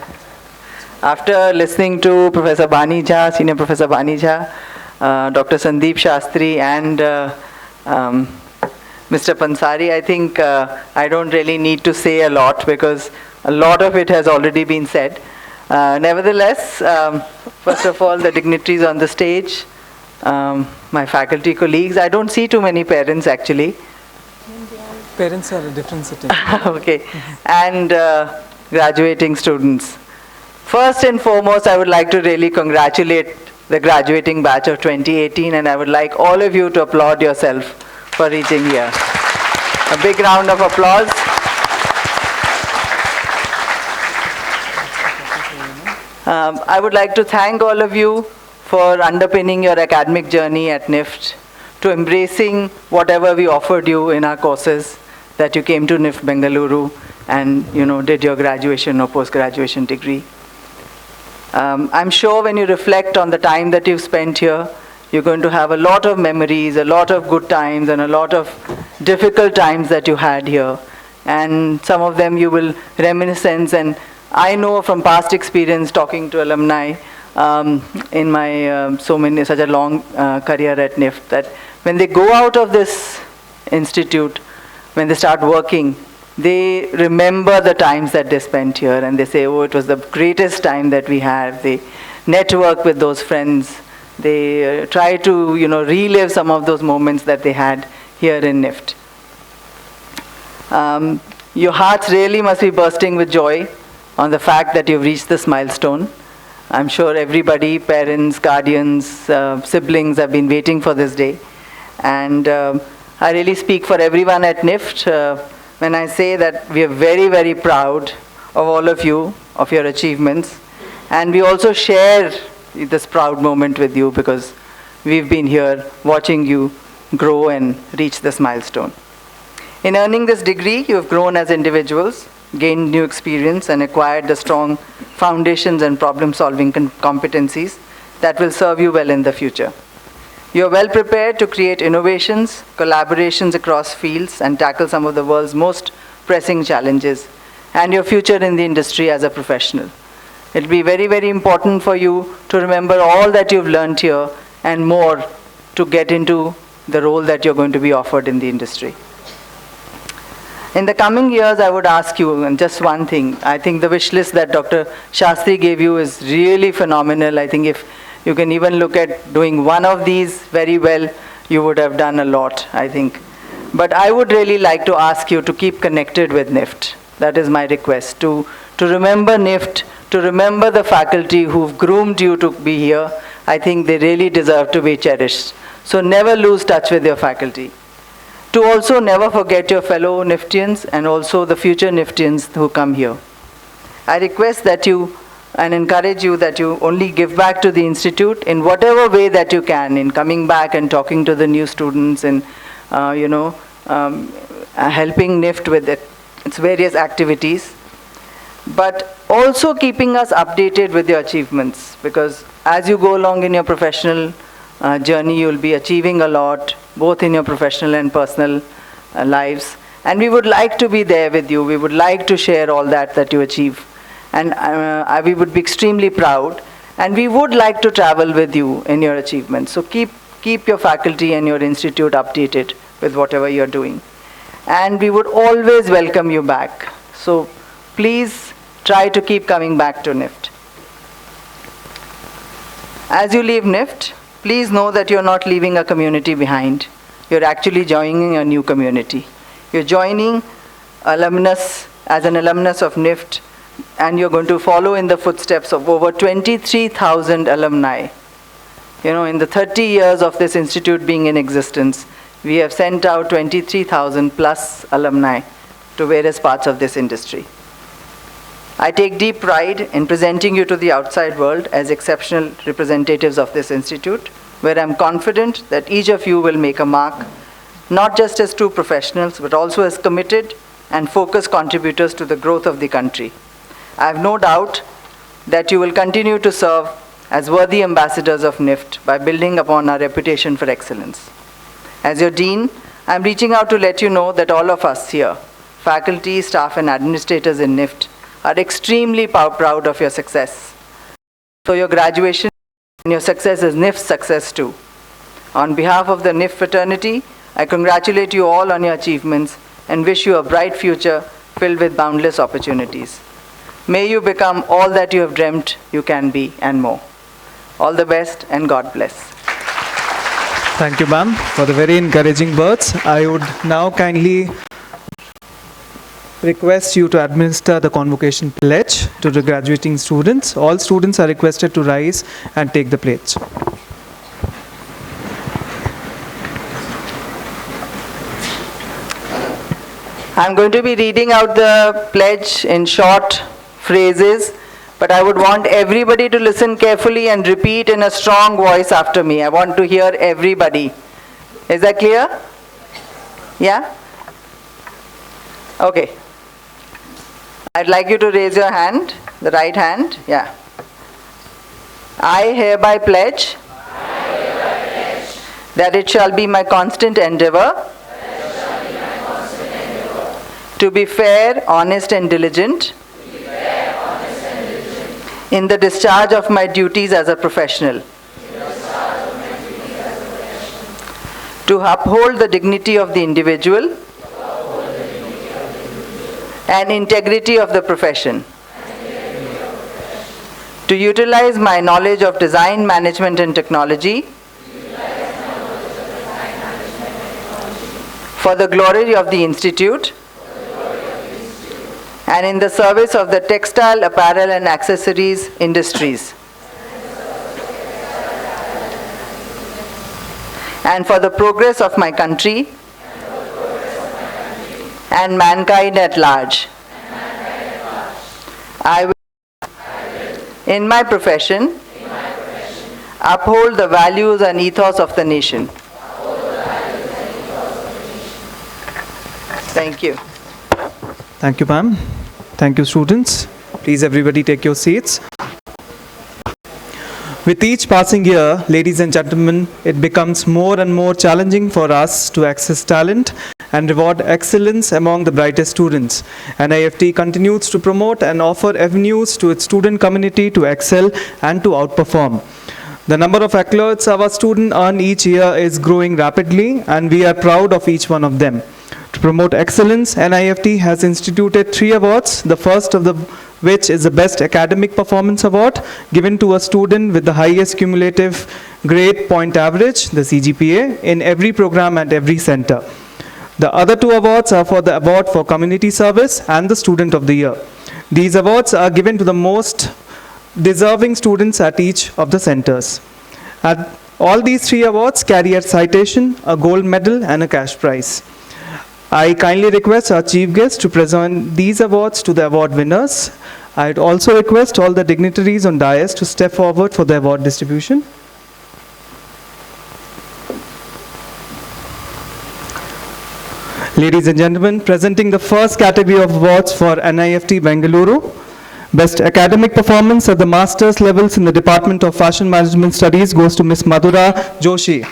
After listening to Professor Bani Jha, Senior Professor Bani Jha, Dr. Sandeep Shastri, and Mr. Pansari, I think I don't really need to say a lot because a lot of it has already been said. Nevertheless, first of all, the dignitaries on the stage, my faculty colleagues, I don't see too many parents actually. Parents are a different city. Okay. And graduating students. First and foremost, I would like to really congratulate the graduating batch of 2018, and I would like all of you to applaud yourself for reaching here. A big round of applause. I would like to thank all of you for underpinning your academic journey at NIFT, to embracing whatever we offered you in our courses, that you came to NIFT Bengaluru and did your graduation or post-graduation degree. I'm sure when you reflect on the time that you've spent here, you're going to have a lot of memories, a lot of good times, and a lot of difficult times that you had here. And some of them you will reminiscence. And I know from past experience talking to alumni in my such a long career at NIFT, that when they go out of this institute, when they start working, they remember the times that they spent here, and they say, oh, it was the greatest time that we had. They network with those friends. They try to, relive some of those moments that they had here in NIFT. your hearts really must be bursting with joy on the fact that you've reached this milestone. I'm sure everybody, parents, guardians, siblings have been waiting for this day. And I really speak for everyone at NIFT when I say that we are very, very proud of all of you, of your achievements. And we also share this proud moment with you because we've been here watching you grow and reach this milestone. In earning this degree, you have grown as individuals, gained new experience, and acquired the strong foundations and problem-solving competencies that will serve you well in the future. You are well prepared to create innovations, collaborations across fields, and tackle some of the world's most pressing challenges, and your future in the industry as a professional. It will be very, very important for you to remember all that you've learned here and more to get into the role that you're going to be offered in the industry. In the coming years, I would ask you, and just one thing, I think the wish list that Dr. Shastri gave you is really phenomenal. I think if you can even look at doing one of these very well, you would have done a lot, I think. But I would really like to ask you to keep connected with NIFT. That is my request, to remember NIFT, to remember the faculty who've groomed you to be here. I think they really deserve to be cherished. So never lose touch with your faculty. To also never forget your fellow NIFTians and also the future NIFTians who come here. I request that you and encourage you that you only give back to the institute in whatever way that you can, in coming back and talking to the new students and helping NIFT with its various activities, but also keeping us updated with your achievements, because as you go along in your professional journey, you will be achieving a lot, both in your professional and personal lives. And we would like to be there with you. We would like to share all that you achieve. And we would be extremely proud. And we would like to travel with you in your achievements. So keep your faculty and your institute updated with whatever you're doing. And we would always welcome you back. So please try to keep coming back to NIFT. As you leave NIFT, please know that you're not leaving a community behind. You're actually joining a new community. You're joining alumnus as an alumnus of NIFT, and you're going to follow in the footsteps of over 23,000 alumni. In the 30 years of this institute being in existence, we have sent out 23,000 plus alumni to various parts of this industry. I take deep pride in presenting you to the outside world as exceptional representatives of this institute, where I'm confident that each of you will make a mark, not just as true professionals, but also as committed and focused contributors to the growth of the country. I have no doubt that you will continue to serve as worthy ambassadors of NIFT by building upon our reputation for excellence. As your Dean, I'm reaching out to let you know that all of us here, faculty, staff, and administrators in NIFT, are extremely proud of your success. So your graduation and your success is NIFT's success too. On behalf of the NIFT fraternity, I congratulate you all on your achievements and wish you a bright future filled with boundless opportunities. May you become all that you have dreamt you can be and more. All the best and God bless. Thank you, ma'am, for the very encouraging words. I would now kindly request you to administer the convocation pledge to the graduating students. All students are requested to rise and take the pledge. I'm going to be reading out the pledge in short phrases, but I would want everybody to listen carefully and repeat in a strong voice after me. I want to hear everybody. Is that clear? Yeah? Okay. I'd like you to raise your hand, the right hand. Yeah. I hereby pledge that it shall be my constant endeavor to be fair, honest, and diligent in the discharge of my duties as a professional, to uphold the dignity of the individual and integrity of the profession, to utilize my knowledge of design, management, and technology for the glory of the institute and in the service of the textile, apparel and accessories industries, and for the progress of my country and mankind at large. I will, in my profession, uphold the values and ethos of the nation. Thank you. Thank you, ma'am. Thank you, students. Please, everybody take your seats. With each passing year, ladies and gentlemen, it becomes more and more challenging for us to access talent and reward excellence among the brightest students. NIFT continues to promote and offer avenues to its student community to excel and to outperform. The number of accolades our students earn each year is growing rapidly, and we are proud of each one of them. To promote excellence, NIFT has instituted 3 awards, the first of which is the Best Academic Performance Award, given to a student with the highest cumulative grade point average, the CGPA, in every program and every center. The other 2 awards are for the Award for Community Service and the Student of the Year. These awards are given to the most deserving students at each of the centers. All these 3 awards carry a citation, a gold medal, and a cash prize. I kindly request our chief guest to present these awards to the award winners. I'd also request all the dignitaries on dais to step forward for the award distribution. Ladies and gentlemen, presenting the first category of awards for NIFT Bangalore, Best Academic Performance at the Master's levels in the Department of Fashion Management Studies goes to Ms. Madhura Joshi.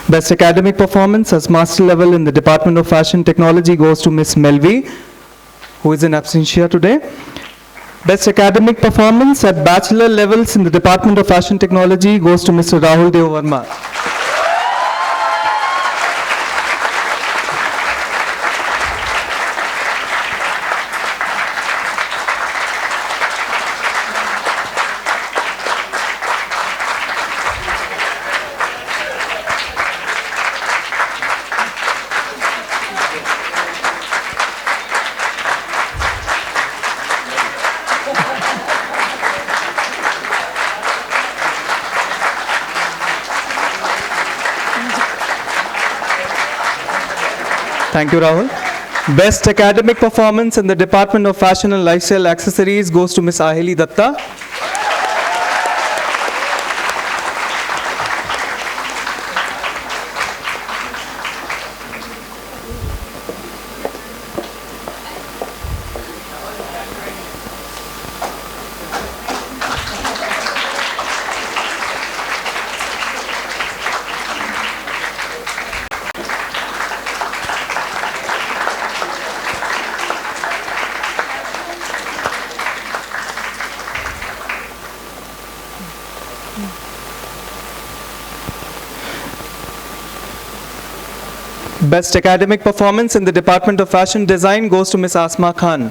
Best Academic Performance as Master Level in the Department of Fashion Technology goes to Ms. Melvi, who is in absentia today. Best Academic Performance at Bachelor levels in the Department of Fashion Technology goes to Mr. Rahul Dev Verma. Thank you, Rahul. Best Academic Performance in the Department of Fashion and Lifestyle Accessories goes to Ms. Aheli Datta. Best Academic Performance in the Department of Fashion Design goes to Ms. Asma Khan.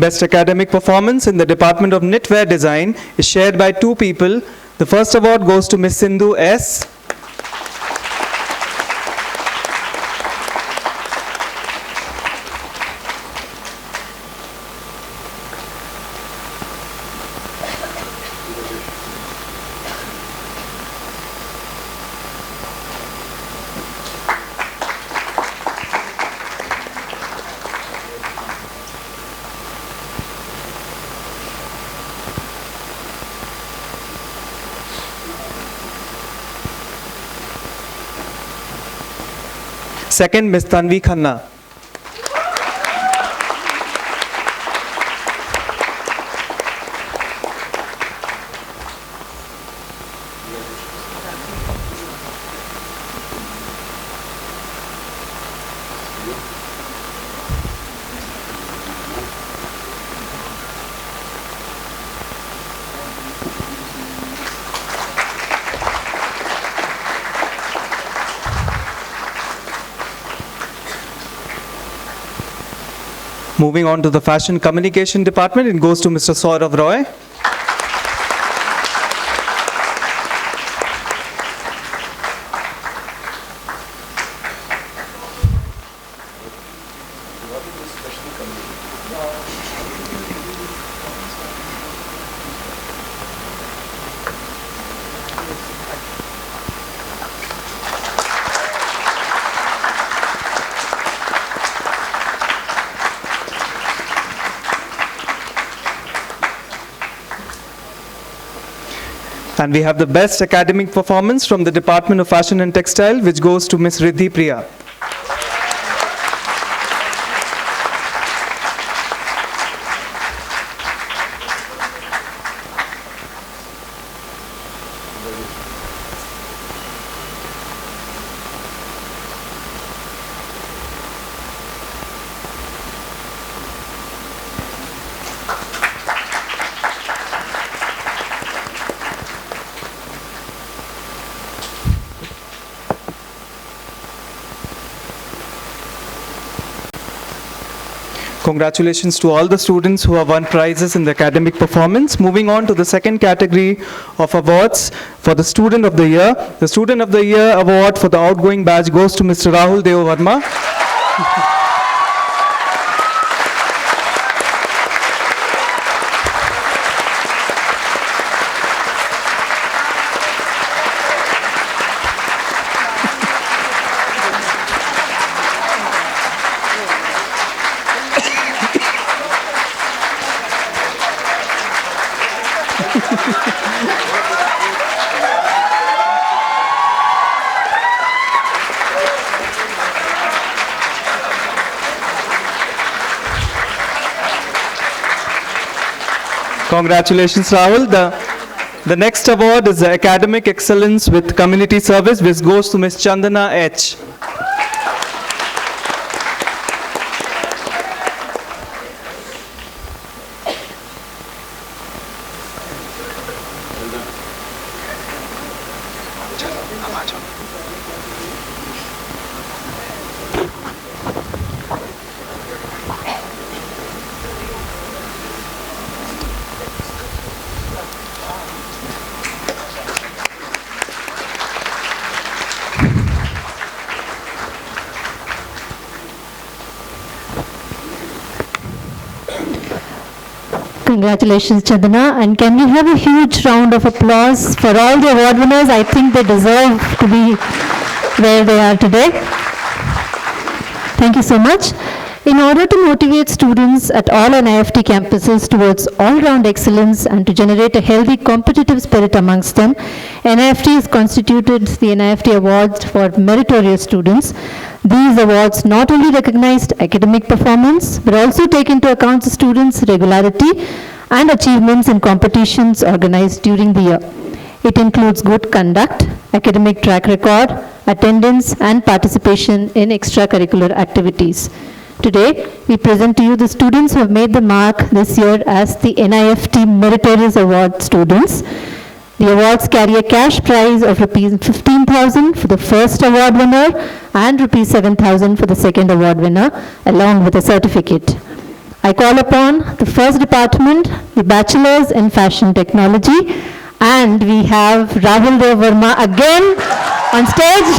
Best Academic Performance in the Department of Knitwear Design is shared by two people. The first award goes to Ms. Sindhu S. Second, Ms. Tanvi Khanna. Moving on to the Fashion Communication Department, it goes to Mr. Saurav Roy. And we have the Best Academic Performance from the Department of Fashion and Textile, which goes to Ms. Riddhi Priya. Congratulations to all the students who have won prizes in the academic performance. Moving on to the second category of awards for the Student of the Year. The Student of the Year award for the outgoing batch goes to Mr. Rahul Deo Verma. Congratulations, Rahul. The next award is the Academic Excellence with Community Service, which goes to Ms. Chandana H. Congratulations, Chandana. And can we have a huge round of applause for all the award winners? I think they deserve to be where they are today. Thank you so much. In order to motivate students at all NIFT campuses towards all-round excellence and to generate a healthy competitive spirit amongst them, NIFT has constituted the NIFT Awards for meritorious students. These awards not only recognize academic performance, but also take into account the students' regularity and achievements in competitions organized during the year. It includes good conduct, academic track record, attendance, and participation in extracurricular activities. Today, we present to you the students who have made the mark this year as the NIFT Meritorious Award students. The awards carry a cash prize of Rs 15,000 for the first award winner and Rs 7,000 for the second award winner, along with a certificate. I call upon the first department, the Bachelors in Fashion Technology, and we have Rahul Dev Verma again on stage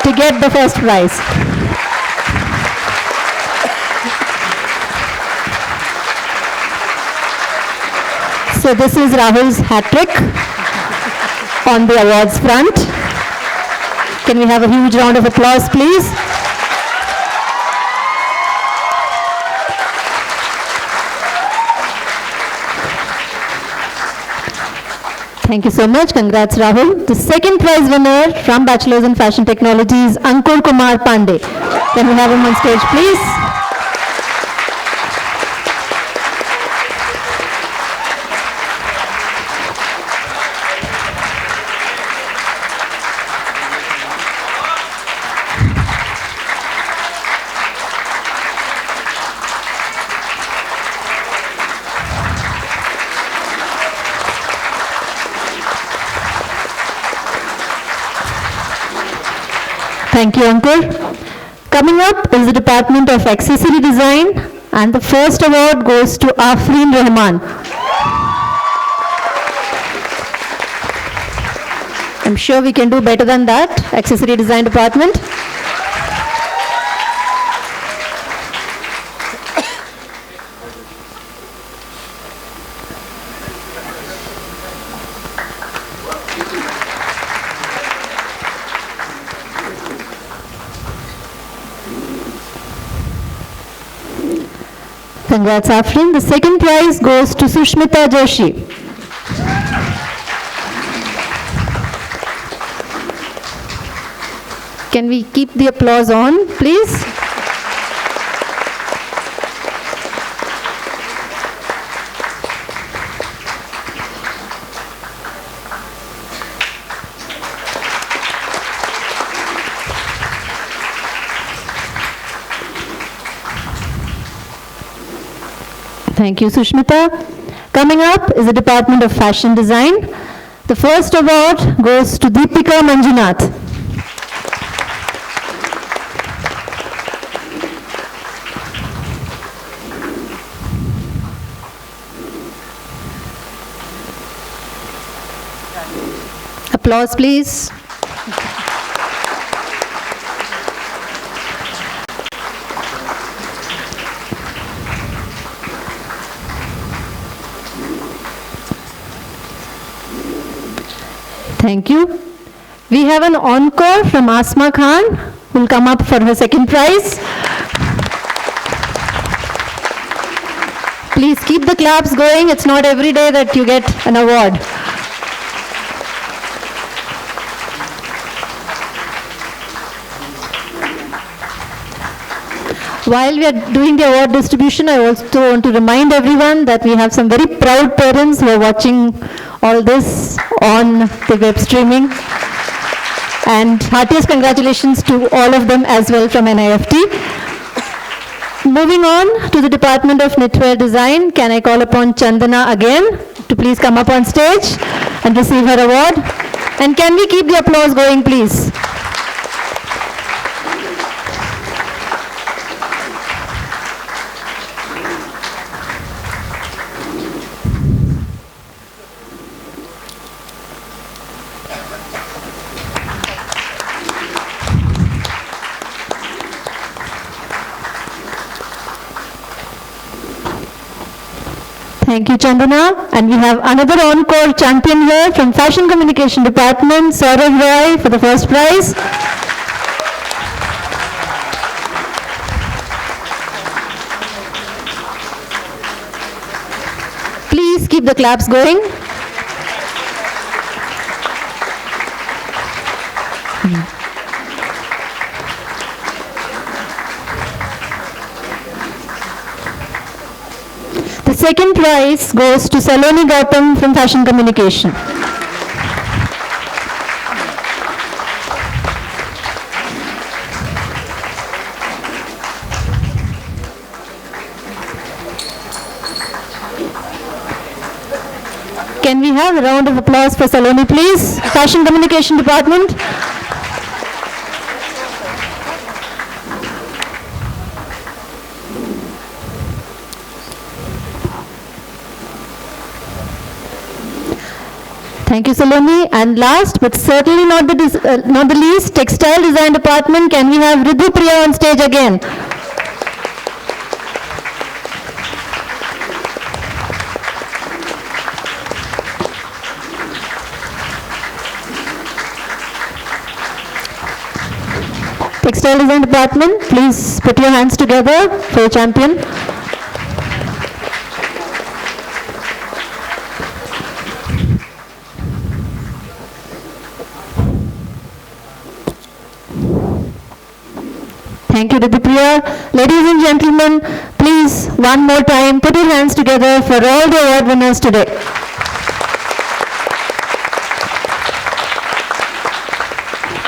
to get the first prize. So this is Rahul's hat trick on the awards front. Can we have a huge round of applause, please? Thank you so much. Congrats, Rahul. The second prize winner from Bachelors in Fashion Technology is Ankur Kumar Pandey. Can we have him on stage, please? Thank you, Ankur. Coming up is the Department of Accessory Design, and the first award goes to Afreen Rahman. I'm sure we can do better than that, Accessory Design Department. Congrats, Afrin. The second prize goes to Sushmita Joshi. Can we keep the applause on, please? Thank you, Sushmita. Coming up is the Department of Fashion Design. The first award goes to Deepika Manjunath. Applause, please. Thank you. We have an encore from Asma Khan, who will come up for her second prize. Please keep the claps going. It's not every day that you get an award. While we are doing the award distribution, I also want to remind everyone that we have some very proud parents who are watching all this on the web streaming. And heartiest congratulations to all of them as well from NIFT. Moving on to the Department of Knitwear Design, can I call upon Chandana again to please come up on stage and receive her award? And can we keep the applause going, please? Thank you, Chandana. And we have another encore champion here from Fashion Communication Department, Saurav Roy, for the first prize. Please keep the claps going. The second prize goes to Saloni Gautam from Fashion Communication. Can we have a round of applause for Saloni, please? Fashion Communication Department. Thank you, Saloni. And last but certainly not the least, Textile Design Department. Can we have Riddhu Priya on stage again? Textile Design Department, please put your hands together for your champion. Thank you, Riddhupriya. Ladies and gentlemen, please, one more time, put your hands together for all the award winners today.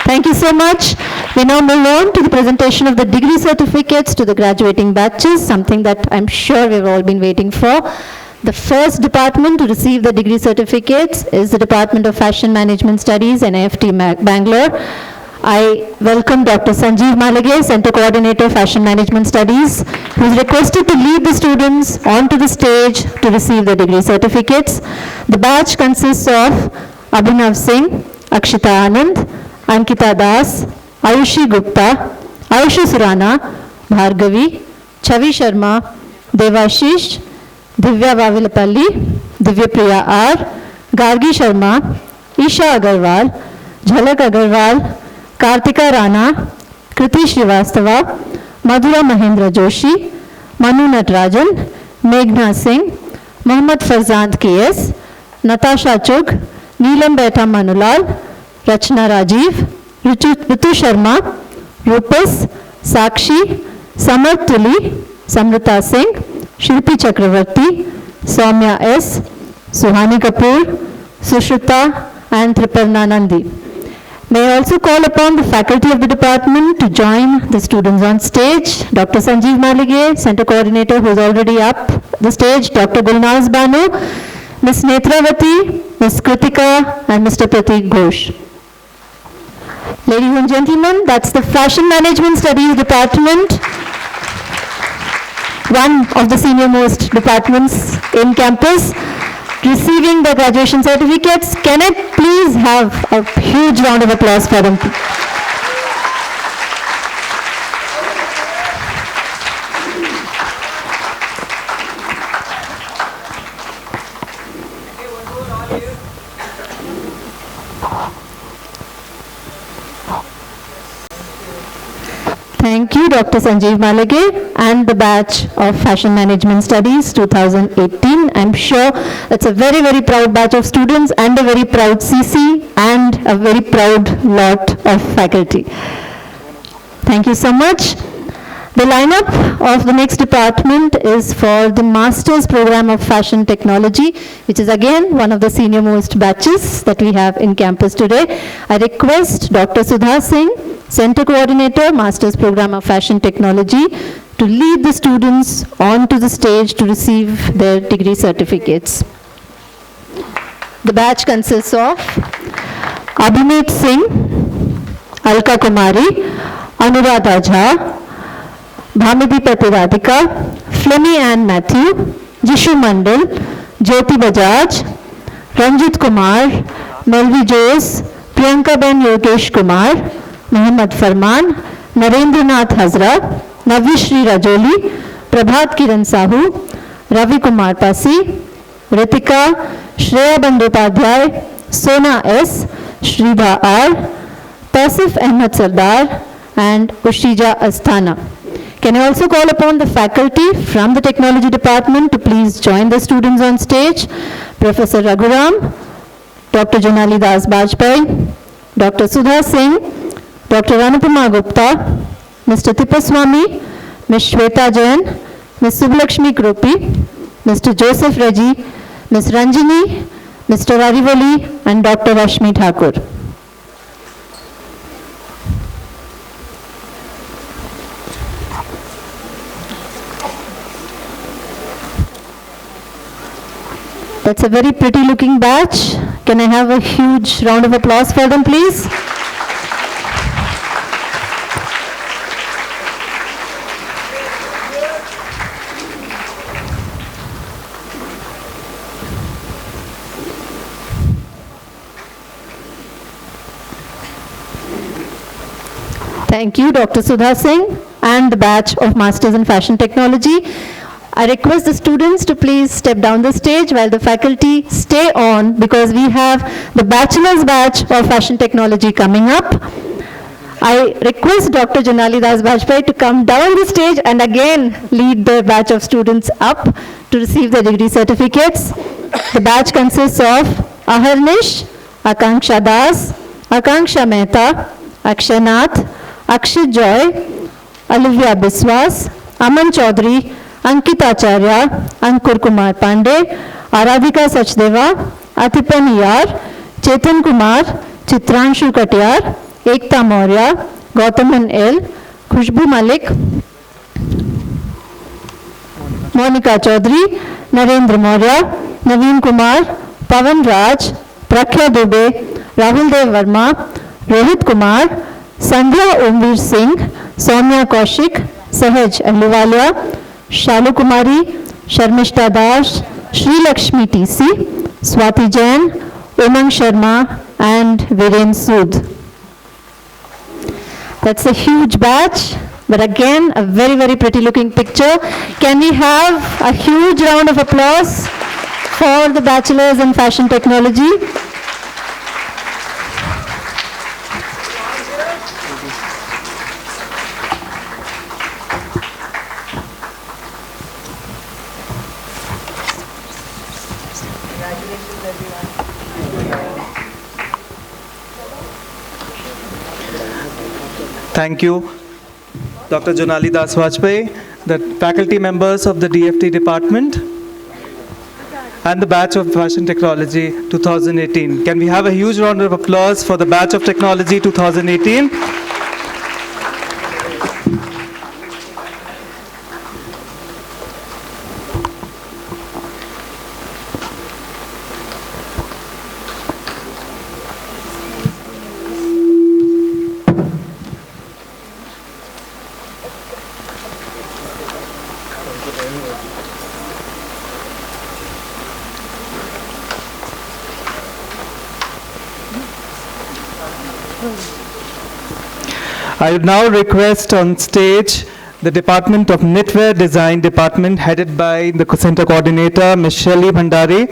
Thank you so much. We now move on to the presentation of the degree certificates to the graduating batches, something that I'm sure we've all been waiting for. The first department to receive the degree certificates is the Department of Fashion Management Studies, NIFT Bangalore. I welcome Dr. Sanjeev Malage, Center Coordinator, Fashion Management Studies, who is requested to lead the students onto the stage to receive the degree certificates. The batch consists of Abhinav Singh, Akshita Anand, Ankita Das, Ayushi Gupta, Ayushi Surana, Bhargavi, Chavi Sharma, Devashish, Divya Vavilapalli, Divya Priya R, Gargi Sharma, Isha Agarwal, Jhalak Agarwal, Kartika Rana, Kriti Srivastava, Madhura Mahendra Joshi, Manu Natarajan, Meghna Singh, Mohammad Farzand KS, Natasha Chug, Neelam Beta Manulal, Rachna Rajiv, Ritu Sharma, Rupas, Sakshi, Samarth Tuli, Samrita Singh, Shilpi Chakravarti, Soumya S, Suhani Kapoor, Sushruta, and Triparna Nandi. May I also call upon the faculty of the department to join the students on stage. Dr. Sanjeev Malige, Center Coordinator, who is already up the stage, Dr. Gulnaz Banu, Ms. Netravati, Ms. Kritika, and Mr. Pratik Ghosh. Ladies and gentlemen, that's the Fashion Management Studies Department, one of the senior most departments in campus, receiving the graduation certificates. Can I please have a huge round of applause for them? Thank you, Dr. Sanjeev Malage and the batch of Fashion Management Studies 2018. I'm sure it's a very, very proud batch of students and a very proud CC and a very proud lot of faculty. Thank you so much. The lineup of the next department is for the Master's Program of Fashion Technology, which is again one of the senior most batches that we have in campus today. I request Dr. Sudha Singh, Center Coordinator, Master's Program of Fashion Technology, to lead the students onto the stage to receive their degree certificates. The batch consists of Abhineet Singh, Alka Kumari, Anuradha Jha, Bhamidi Pratiradhika, Flemmy Ann Matthew, Jishu Mandal, Jyoti Bajaj, Ranjit Kumar, Melvi Jose, Priyanka Ben Yogesh Kumar, Mohammad Farman, Narendra Nath Hazra, Navishri Rajoli, Prabhat Kiran Sahu, Ravi Kumar Pasi, Ritika, Shreya Bandopadhyay, Sona S, Shridha R, Tausif Ahmed Sardar, and Ushija Asthana. Can I also call upon the faculty from the technology department to please join the students on stage? Professor Raghuram, Dr. Janali Das Bajpai, Dr. Sudha Singh, Dr. Anupama Gupta, Mr. Tipaswamy, Ms. Shweta Jain, Ms. Subhlakshmi Kropi, Mr. Joseph Raji, Ms. Ranjini, Mr. Arivali, and Dr. Rashmi Thakur. That's a very pretty looking batch. Can I have a huge round of applause for them, please? Thank you, Dr. Sudha Singh and the batch of Masters in Fashion Technology. I request the students to please step down the stage while the faculty stay on, because we have the bachelor's batch of Fashion Technology coming up. I request Dr. Janali Das Bajpai to come down the stage and again lead the batch of students up to receive their degree certificates. The batch consists of Aharnish, Akanksha Das, Akanksha Mehta, Akshay Nath, Akshit Joy, Olivia Biswas, Aman Chaudhary, Ankita Acharya, Ankur Kumar Pandey, Aradhika Sachdeva, Atipan Yar, Chetan Kumar, Chitranshu Katyar, Ekta Maurya, Gautaman L, Khushbu Malik, Monica Chaudhary, Narendra Maurya, Naveen Kumar, Pavan Raj, Prakhya Dubey, Rahul Dev Verma, Rohit Kumar, Sandhya Omveer Singh, Soumya Kaushik, Sahaj Ahluwalia, Shalu Kumari, Sharmishta Das, Sri Lakshmi TC, Swati Jain, Umang Sharma and Viren Sood. That's a huge batch, but again a very, very pretty looking picture. Can we have a huge round of applause for the bachelors in fashion technology? Thank you, Dr. Jonali Das Bajpai, the faculty members of the DFT department, and the batch of Fashion Technology 2018. Can we have a huge round of applause for the batch of Technology 2018? I would now request on stage the Department of Knitwear Design Department, headed by the Center Coordinator, Ms. Shelly Bhandari,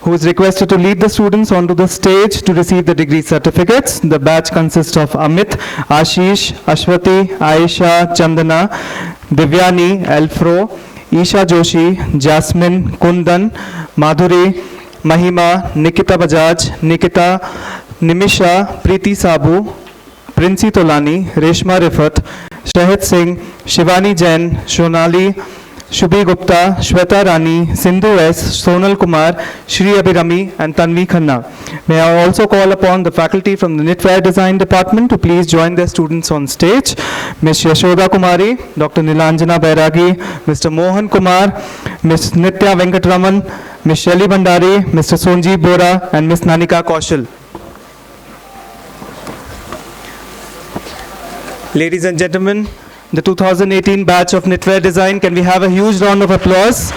who is requested to lead the students onto the stage to receive the degree certificates. The batch consists of Amit, Ashish, Ashwati, Aisha, Chandana, Divyani, Elfro, Isha Joshi, Jasmine, Kundan, Madhuri, Mahima, Nikita Bajaj, Nikita, Nimisha, Preeti Sabu, Princy Tolani, Reshma Rifat, Shahid Singh, Shivani Jain, Shonali, Shubhi Gupta, Shweta Rani, Sindhu S, Sonal Kumar, Shri Abhirami and Tanvi Khanna. May I also call upon the faculty from the Knitwear Design Department to please join their students on stage. Ms. Yashoda Kumari, Dr. Nilanjana Bairagi, Mr. Mohan Kumar, Ms. Nitya Venkatraman, Ms. Shelly Bhandari, Mr. Sonjeev Bora and Ms. Nanika Kaushal. Ladies and gentlemen, the 2018 batch of Knitwear Design, can we have a huge round of applause?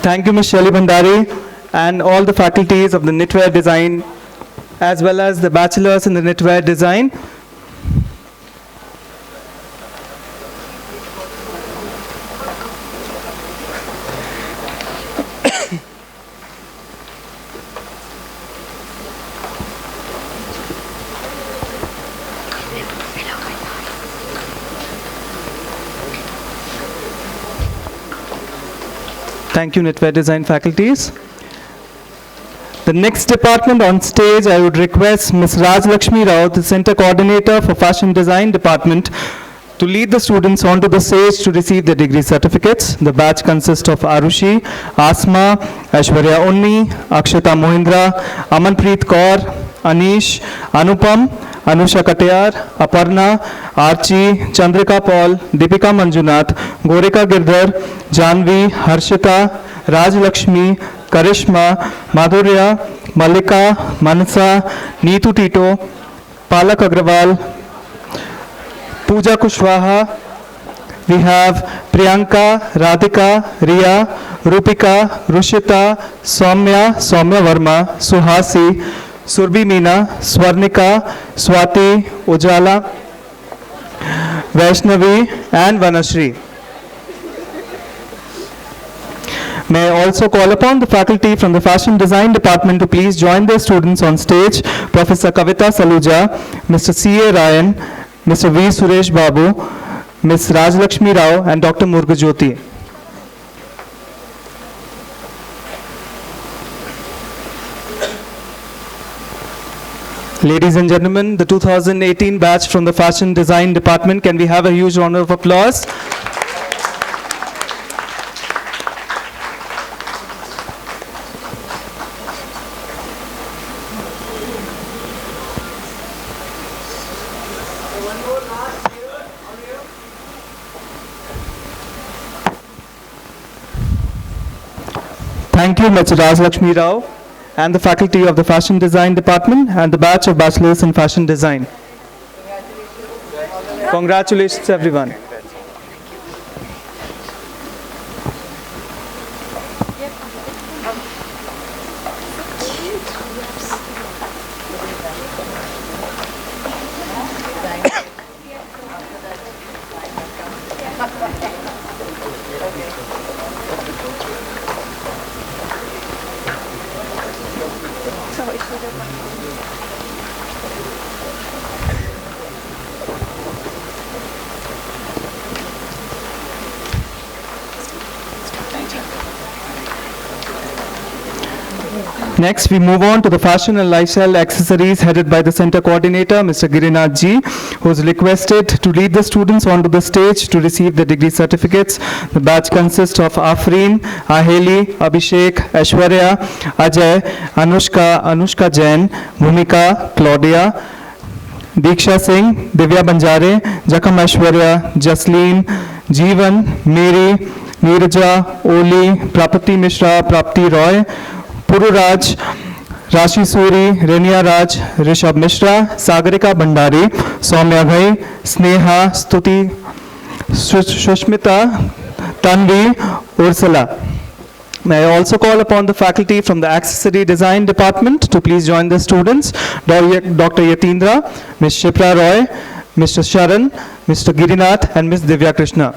Thank you, Ms. Shelly Bhandari, and all the faculties of the Knitwear Design, as well as the bachelors in the Knitwear Design. Thank you, Knitwear Design faculties. The next department on stage, I would request Ms. Raj Lakshmi Rao, the Center Coordinator for Fashion Design Department, to lead the students onto the stage to receive their degree certificates. The batch consists of Arushi, Asma, Aishwarya Unni, Akshata Mohindra, Amanpreet Kaur, Anish, Anupam, Anusha Katyar, Aparna, Archie, Chandrika Paul, Deepika Manjunath, Gorika Girdhar, Janvi, Harshita, Raj Lakshmi, Karishma, Madhurya, Malika, Manasa, Neetu Tito, Palak Agrawal, Pooja Kushwaha. We have Priyanka, Radhika, Riya, Rupika, Rushita, Soumya Verma, Suhasi, Surbhi Meena, Swarnika, Swati, Ujala, Vaishnavi and Vanashri. May I also call upon the faculty from the Fashion Design Department to please join their students on stage. Professor Kavita Saluja, Mr. C.A. Ryan, Mr. V. Suresh Babu, Ms. Rajlakshmi Rao and Dr. Murgajyoti. Ladies and gentlemen, the 2018 batch from the Fashion Design Department, can we have a huge round of applause? Thank you, Ms. Rajlakshmi Rao and the faculty of the Fashion Design Department and the batch of bachelors in Fashion Design. Congratulations, everyone. Next, we move on to the fashion and lifestyle accessories headed by the center coordinator, Mr. Girinath Ji, who is requested to lead the students onto the stage to receive the degree certificates. The batch consists of Afreen, Aheli, Abhishek, Aishwarya, Ajay, Anushka Jain, Bhumika, Claudia, Diksha Singh, Divya Banjare, Jakam Aishwarya, Jasleen, Jeevan, Mary, Neeraja, Oli, Prapati Mishra, Prapti Roy, Pururaj, Rashi Suri, Renia Raj, Rishabh Mishra, Sagarika Bhandari, Soumya Ghai, Sneha, Stuti, Shushmita, Tanvi, Ursula. May I also call upon the faculty from the Accessory Design Department to please join the students. Dr. Yatindra, Ms. Shipra Roy, Mr. Sharan, Mr. Girinath and Ms. Divya Krishna.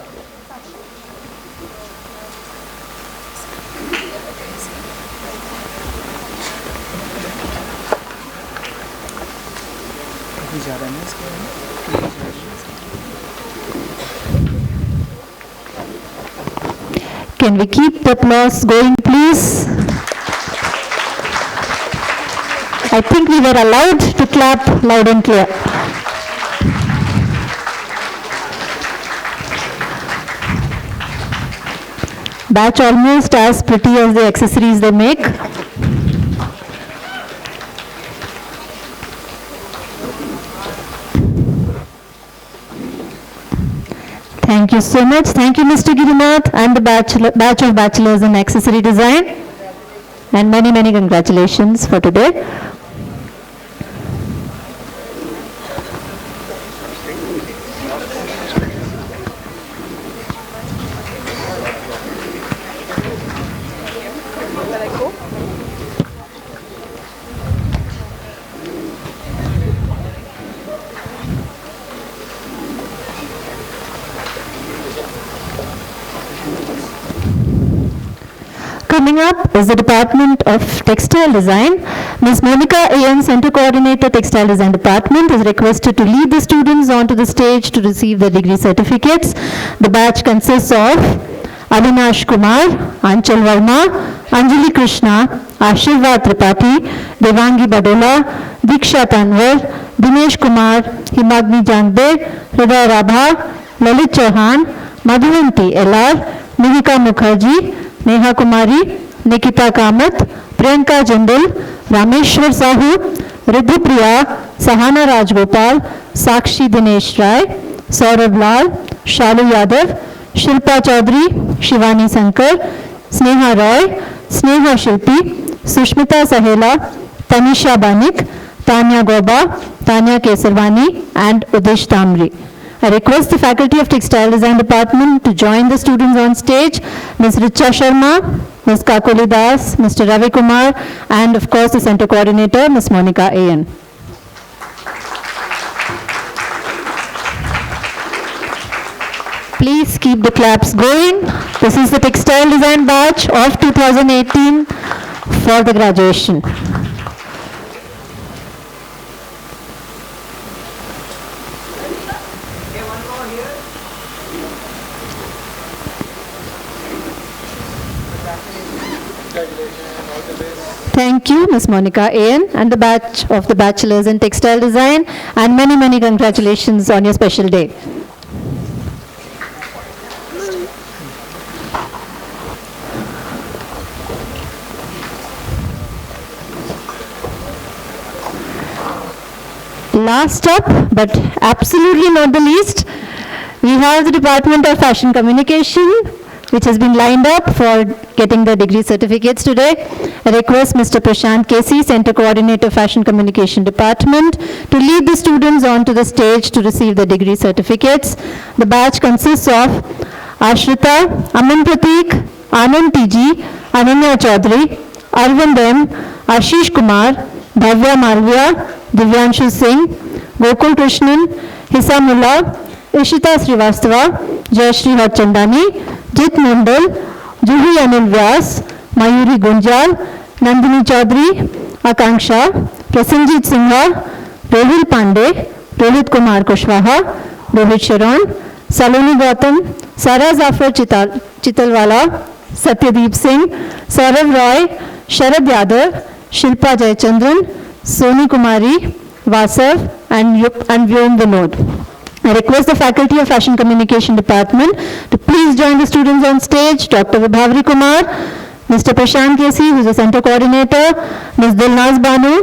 Can we keep the applause going, please? I think we were allowed to clap loud and clear. Batch almost as pretty as the accessories they make. Thank you so much. Thank you, Mr. Girinath and the batch of bachelors in accessory design. And many, many congratulations for today. Coming up is the Department of Textile Design. Ms. Monica A.N., Center Coordinator, Textile Design Department, is requested to lead the students onto the stage to receive their degree certificates. The batch consists of Avinash Kumar, Anchal Verma, Anjali Krishna, Ashirvad Tripathi, Devangi Badola, Diksha Tanwar, Dinesh Kumar, Himagni Jangde, Hriday Rabha, Lalit Chauhan, Madhuvanti L.R., Mihika Mukherjee, Neha Kumari, Nikita Kamath, Priyanka Jindal, Rameshwar Sahu, Riddhi Priya, Sahana Rajgopal, Sakshi Dinesh Rai, Saurav Lal, Shalu Yadav, Shilpa Chaudhary, Shivani Sankar, Sneha Roy, Sneha Shilpi, Sushmita Sahela, Tanisha Banik, Tanya Goba, Tanya Kesarvani, and Udish Tamri. I request the Faculty of Textile Design Department to join the students on stage, Ms. Richa Sharma, Ms. Kakuli Das, Mr. Ravi Kumar, and of course the Center Coordinator, Ms. Monica A.N. Please keep the claps going. This is the Textile Design Batch of 2018 for the graduation. Thank you, Ms. Monica A.N. and the batch of the Bachelors in Textile Design, and many, many congratulations on your special day. Last up, but absolutely not the least, we have the Department of Fashion Communication, which has been lined up for getting the degree certificates today. I request Mr. Prashant Kesi, Center Coordinator, Fashion Communication Department, to lead the students onto the stage to receive the degree certificates. The batch consists of Ashrita, Aman Pratik, Anand TG, Ananya Chaudhary, Arvind M, Ashish Kumar, Bhavya Malviya, Divyanshu Singh, Gokul Krishnan, Hisa Mullah, Ishita Srivastava, Jayashri Hotchandani, Jit Mondal, Juhi Anil Vyas, Mayuri Gunjal, Nandini Chaudhary, Akanksha, Prasenjit Singha, Rohil Pandey, Rohit Kumar Kushwaha, Rohit Sharon, Saloni Gautam, Sara Zafar Chitalwala, Satyadeep Singh, Saurav Roy, Sharad Yadav, Shilpa Jayachandran, Soni Kumari, Vasav, and Vyom Vinod. I request the Faculty of Fashion Communication Department to please join the students on stage, Dr. Vibhavri Kumar, Mr. Prashant Kesi, who is the Center Coordinator, Ms. Dilnaz Banu,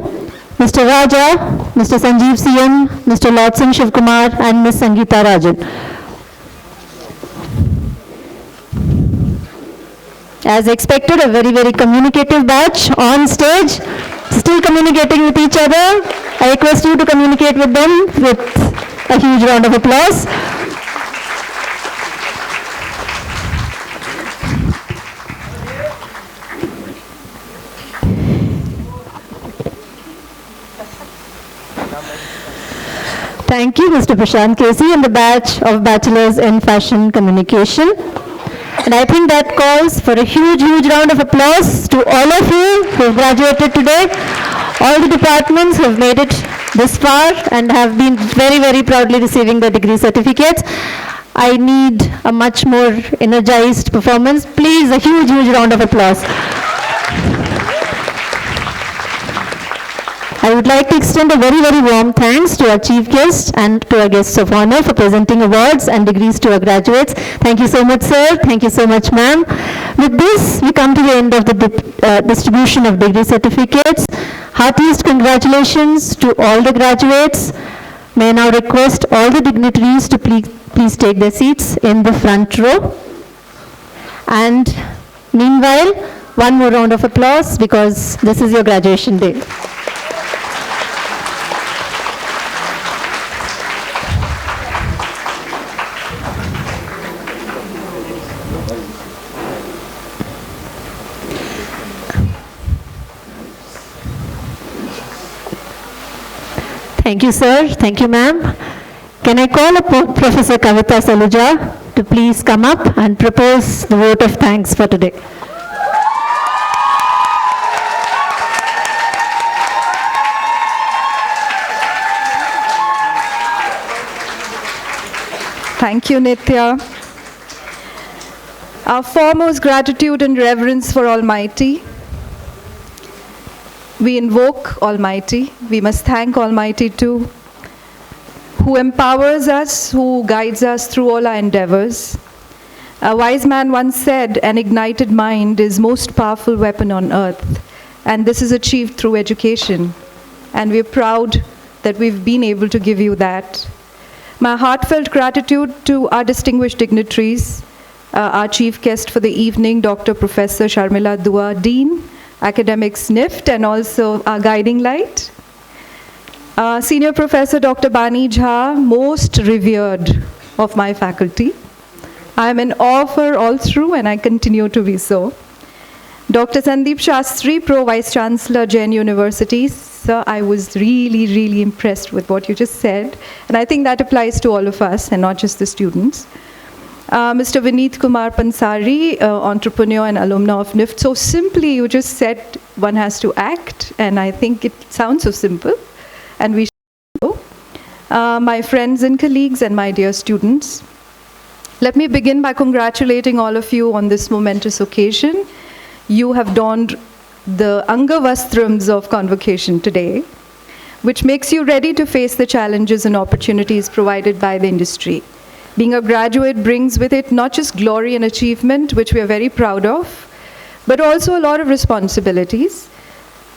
Mr. Raja, Mr. Sanjeev CM, Mr. Lord Singh Shivkumar, and Ms. Sangeeta Rajan. As expected, a very, very communicative batch on stage, still communicating with each other. I request you to communicate with them with a huge round of applause. Thank you, Mr. Prashant Kesi and the batch of Bachelors in Fashion Communication. And I think that calls for a huge, huge round of applause to all of you who have graduated today. All the departments have made it this far and have been very, very proudly receiving the degree certificates. I need a much more energized performance. Please, a huge, huge round of applause. I would like to extend a very, very warm thanks to our chief guest and to our guests of honor for presenting awards and degrees to our graduates. Thank you so much, sir. Thank you so much, ma'am. With this, we come to the end of the distribution of degree certificates. Heartiest congratulations to all the graduates. May I now request all the dignitaries to please take their seats in the front row. And meanwhile, one more round of applause because this is your graduation day. Thank you, sir. Thank you, ma'am. Can I call upon Professor Kavita Saluja to please come up and propose the vote of thanks for today? Thank you, Nitya. Our foremost gratitude and reverence for Almighty. We invoke Almighty. We must thank Almighty too, who empowers us, who guides us through all our endeavors. A wise man once said, an ignited mind is most powerful weapon on earth, and this is achieved through education. And we're proud that we've been able to give you that. My heartfelt gratitude to our distinguished dignitaries, our chief guest for the evening, Dr. Professor Sharmila Dua, Dean, Academics NIFT, and also our guiding light. Senior Professor Dr. Bani Jha, most revered of my faculty. I am in awe of her all through, and I continue to be so. Dr. Sandeep Shastri, Pro Vice Chancellor, Jain University. Sir, I was really, really impressed with what you just said, and I think that applies to all of us and not just the students. Mr. Vineet Kumar Pansari, entrepreneur and alumna of NIFT. So simply, you just said one has to act, and I think it sounds so simple, and we should go. My friends and colleagues and my dear students, let me begin by congratulating all of you on this momentous occasion. You have donned the Angavastrams of Convocation today, which makes you ready to face the challenges and opportunities provided by the industry. Being a graduate brings with it not just glory and achievement, which we are very proud of, but also a lot of responsibilities.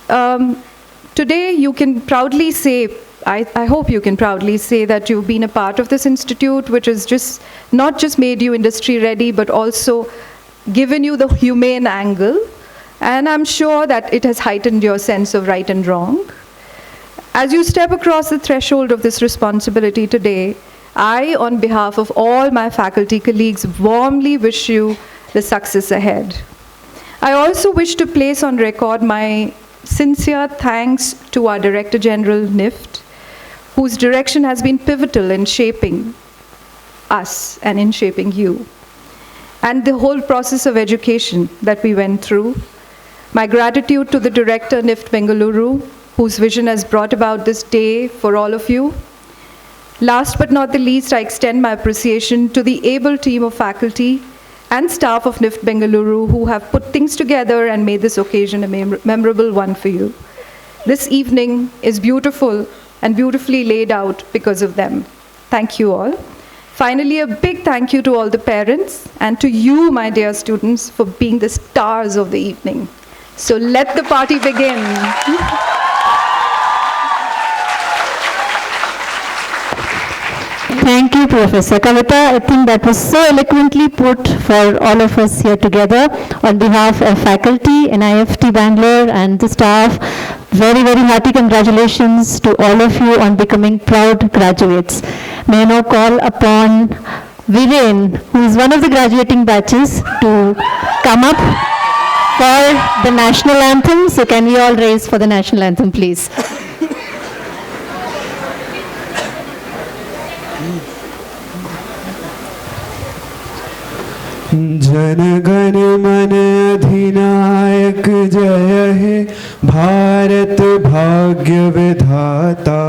Today, you can proudly say, I hope you can proudly say that you've been a part of this institute, which has just not just made you industry ready, but also given you the humane angle. And I'm sure that it has heightened your sense of right and wrong. As you step across the threshold of this responsibility today, I, on behalf of all my faculty colleagues, warmly wish you the success ahead. I also wish to place on record my sincere thanks to our Director General, NIFT, whose direction has been pivotal in shaping us and in shaping you, and the whole process of education that we went through. My gratitude to the Director, NIFT Bengaluru, whose vision has brought about this day for all of you. Last but not the least, I extend my appreciation to the able team of faculty and staff of NIFT Bengaluru who have put things together and made this occasion a memorable one for you. This evening is beautiful and beautifully laid out because of them. Thank you all. Finally, a big thank you to all the parents and to you, my dear students, for being the stars of the evening. So let the party begin. Thank you, Professor Kavita. I think that was so eloquently put for all of us here together. On behalf of faculty, NIFT Bangalore and the staff, very, very hearty congratulations to all of you on becoming proud graduates. May I now call upon Viren, who is one of the graduating batches, to come up for the national anthem. So can we all raise for the national anthem, please? Jana Gana मन अधिनायक जय हे भारत भाग्य विधाता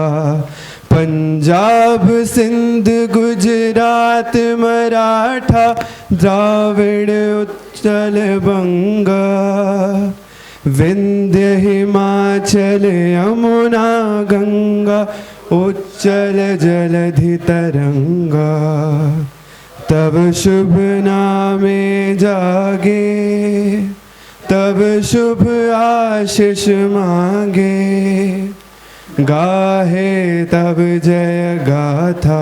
पंजाब सिंध गुजरात मराठा द्राविड़ उत्कल बंगा विंध्य हिमाचल यमुना गंगा उच्चल जलधि तरंगा तब शुभ नामे जागे तब शुभ आशीष मांगे गाहे तब जय गाथा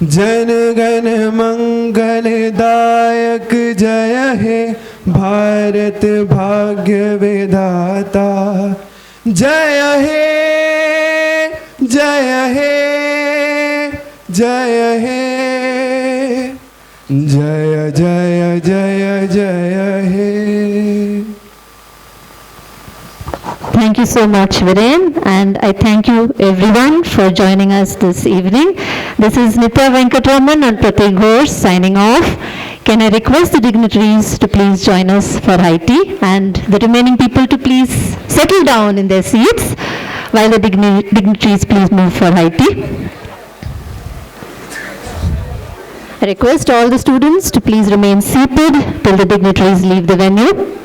जन गण मंगल दायक जय हे भारत भाग्य विधाता जय हे जय हे जय हे जय जय जय जय हे. Thank you so much, Viren, and I thank you everyone for joining us this evening. This is Nitya Venkatraman and Pratik Ghosh signing off. Can I request the dignitaries to please join us for high tea, and the remaining people to please settle down in their seats while the dignitaries please move for high tea. I request all the students to please remain seated till the dignitaries leave the venue.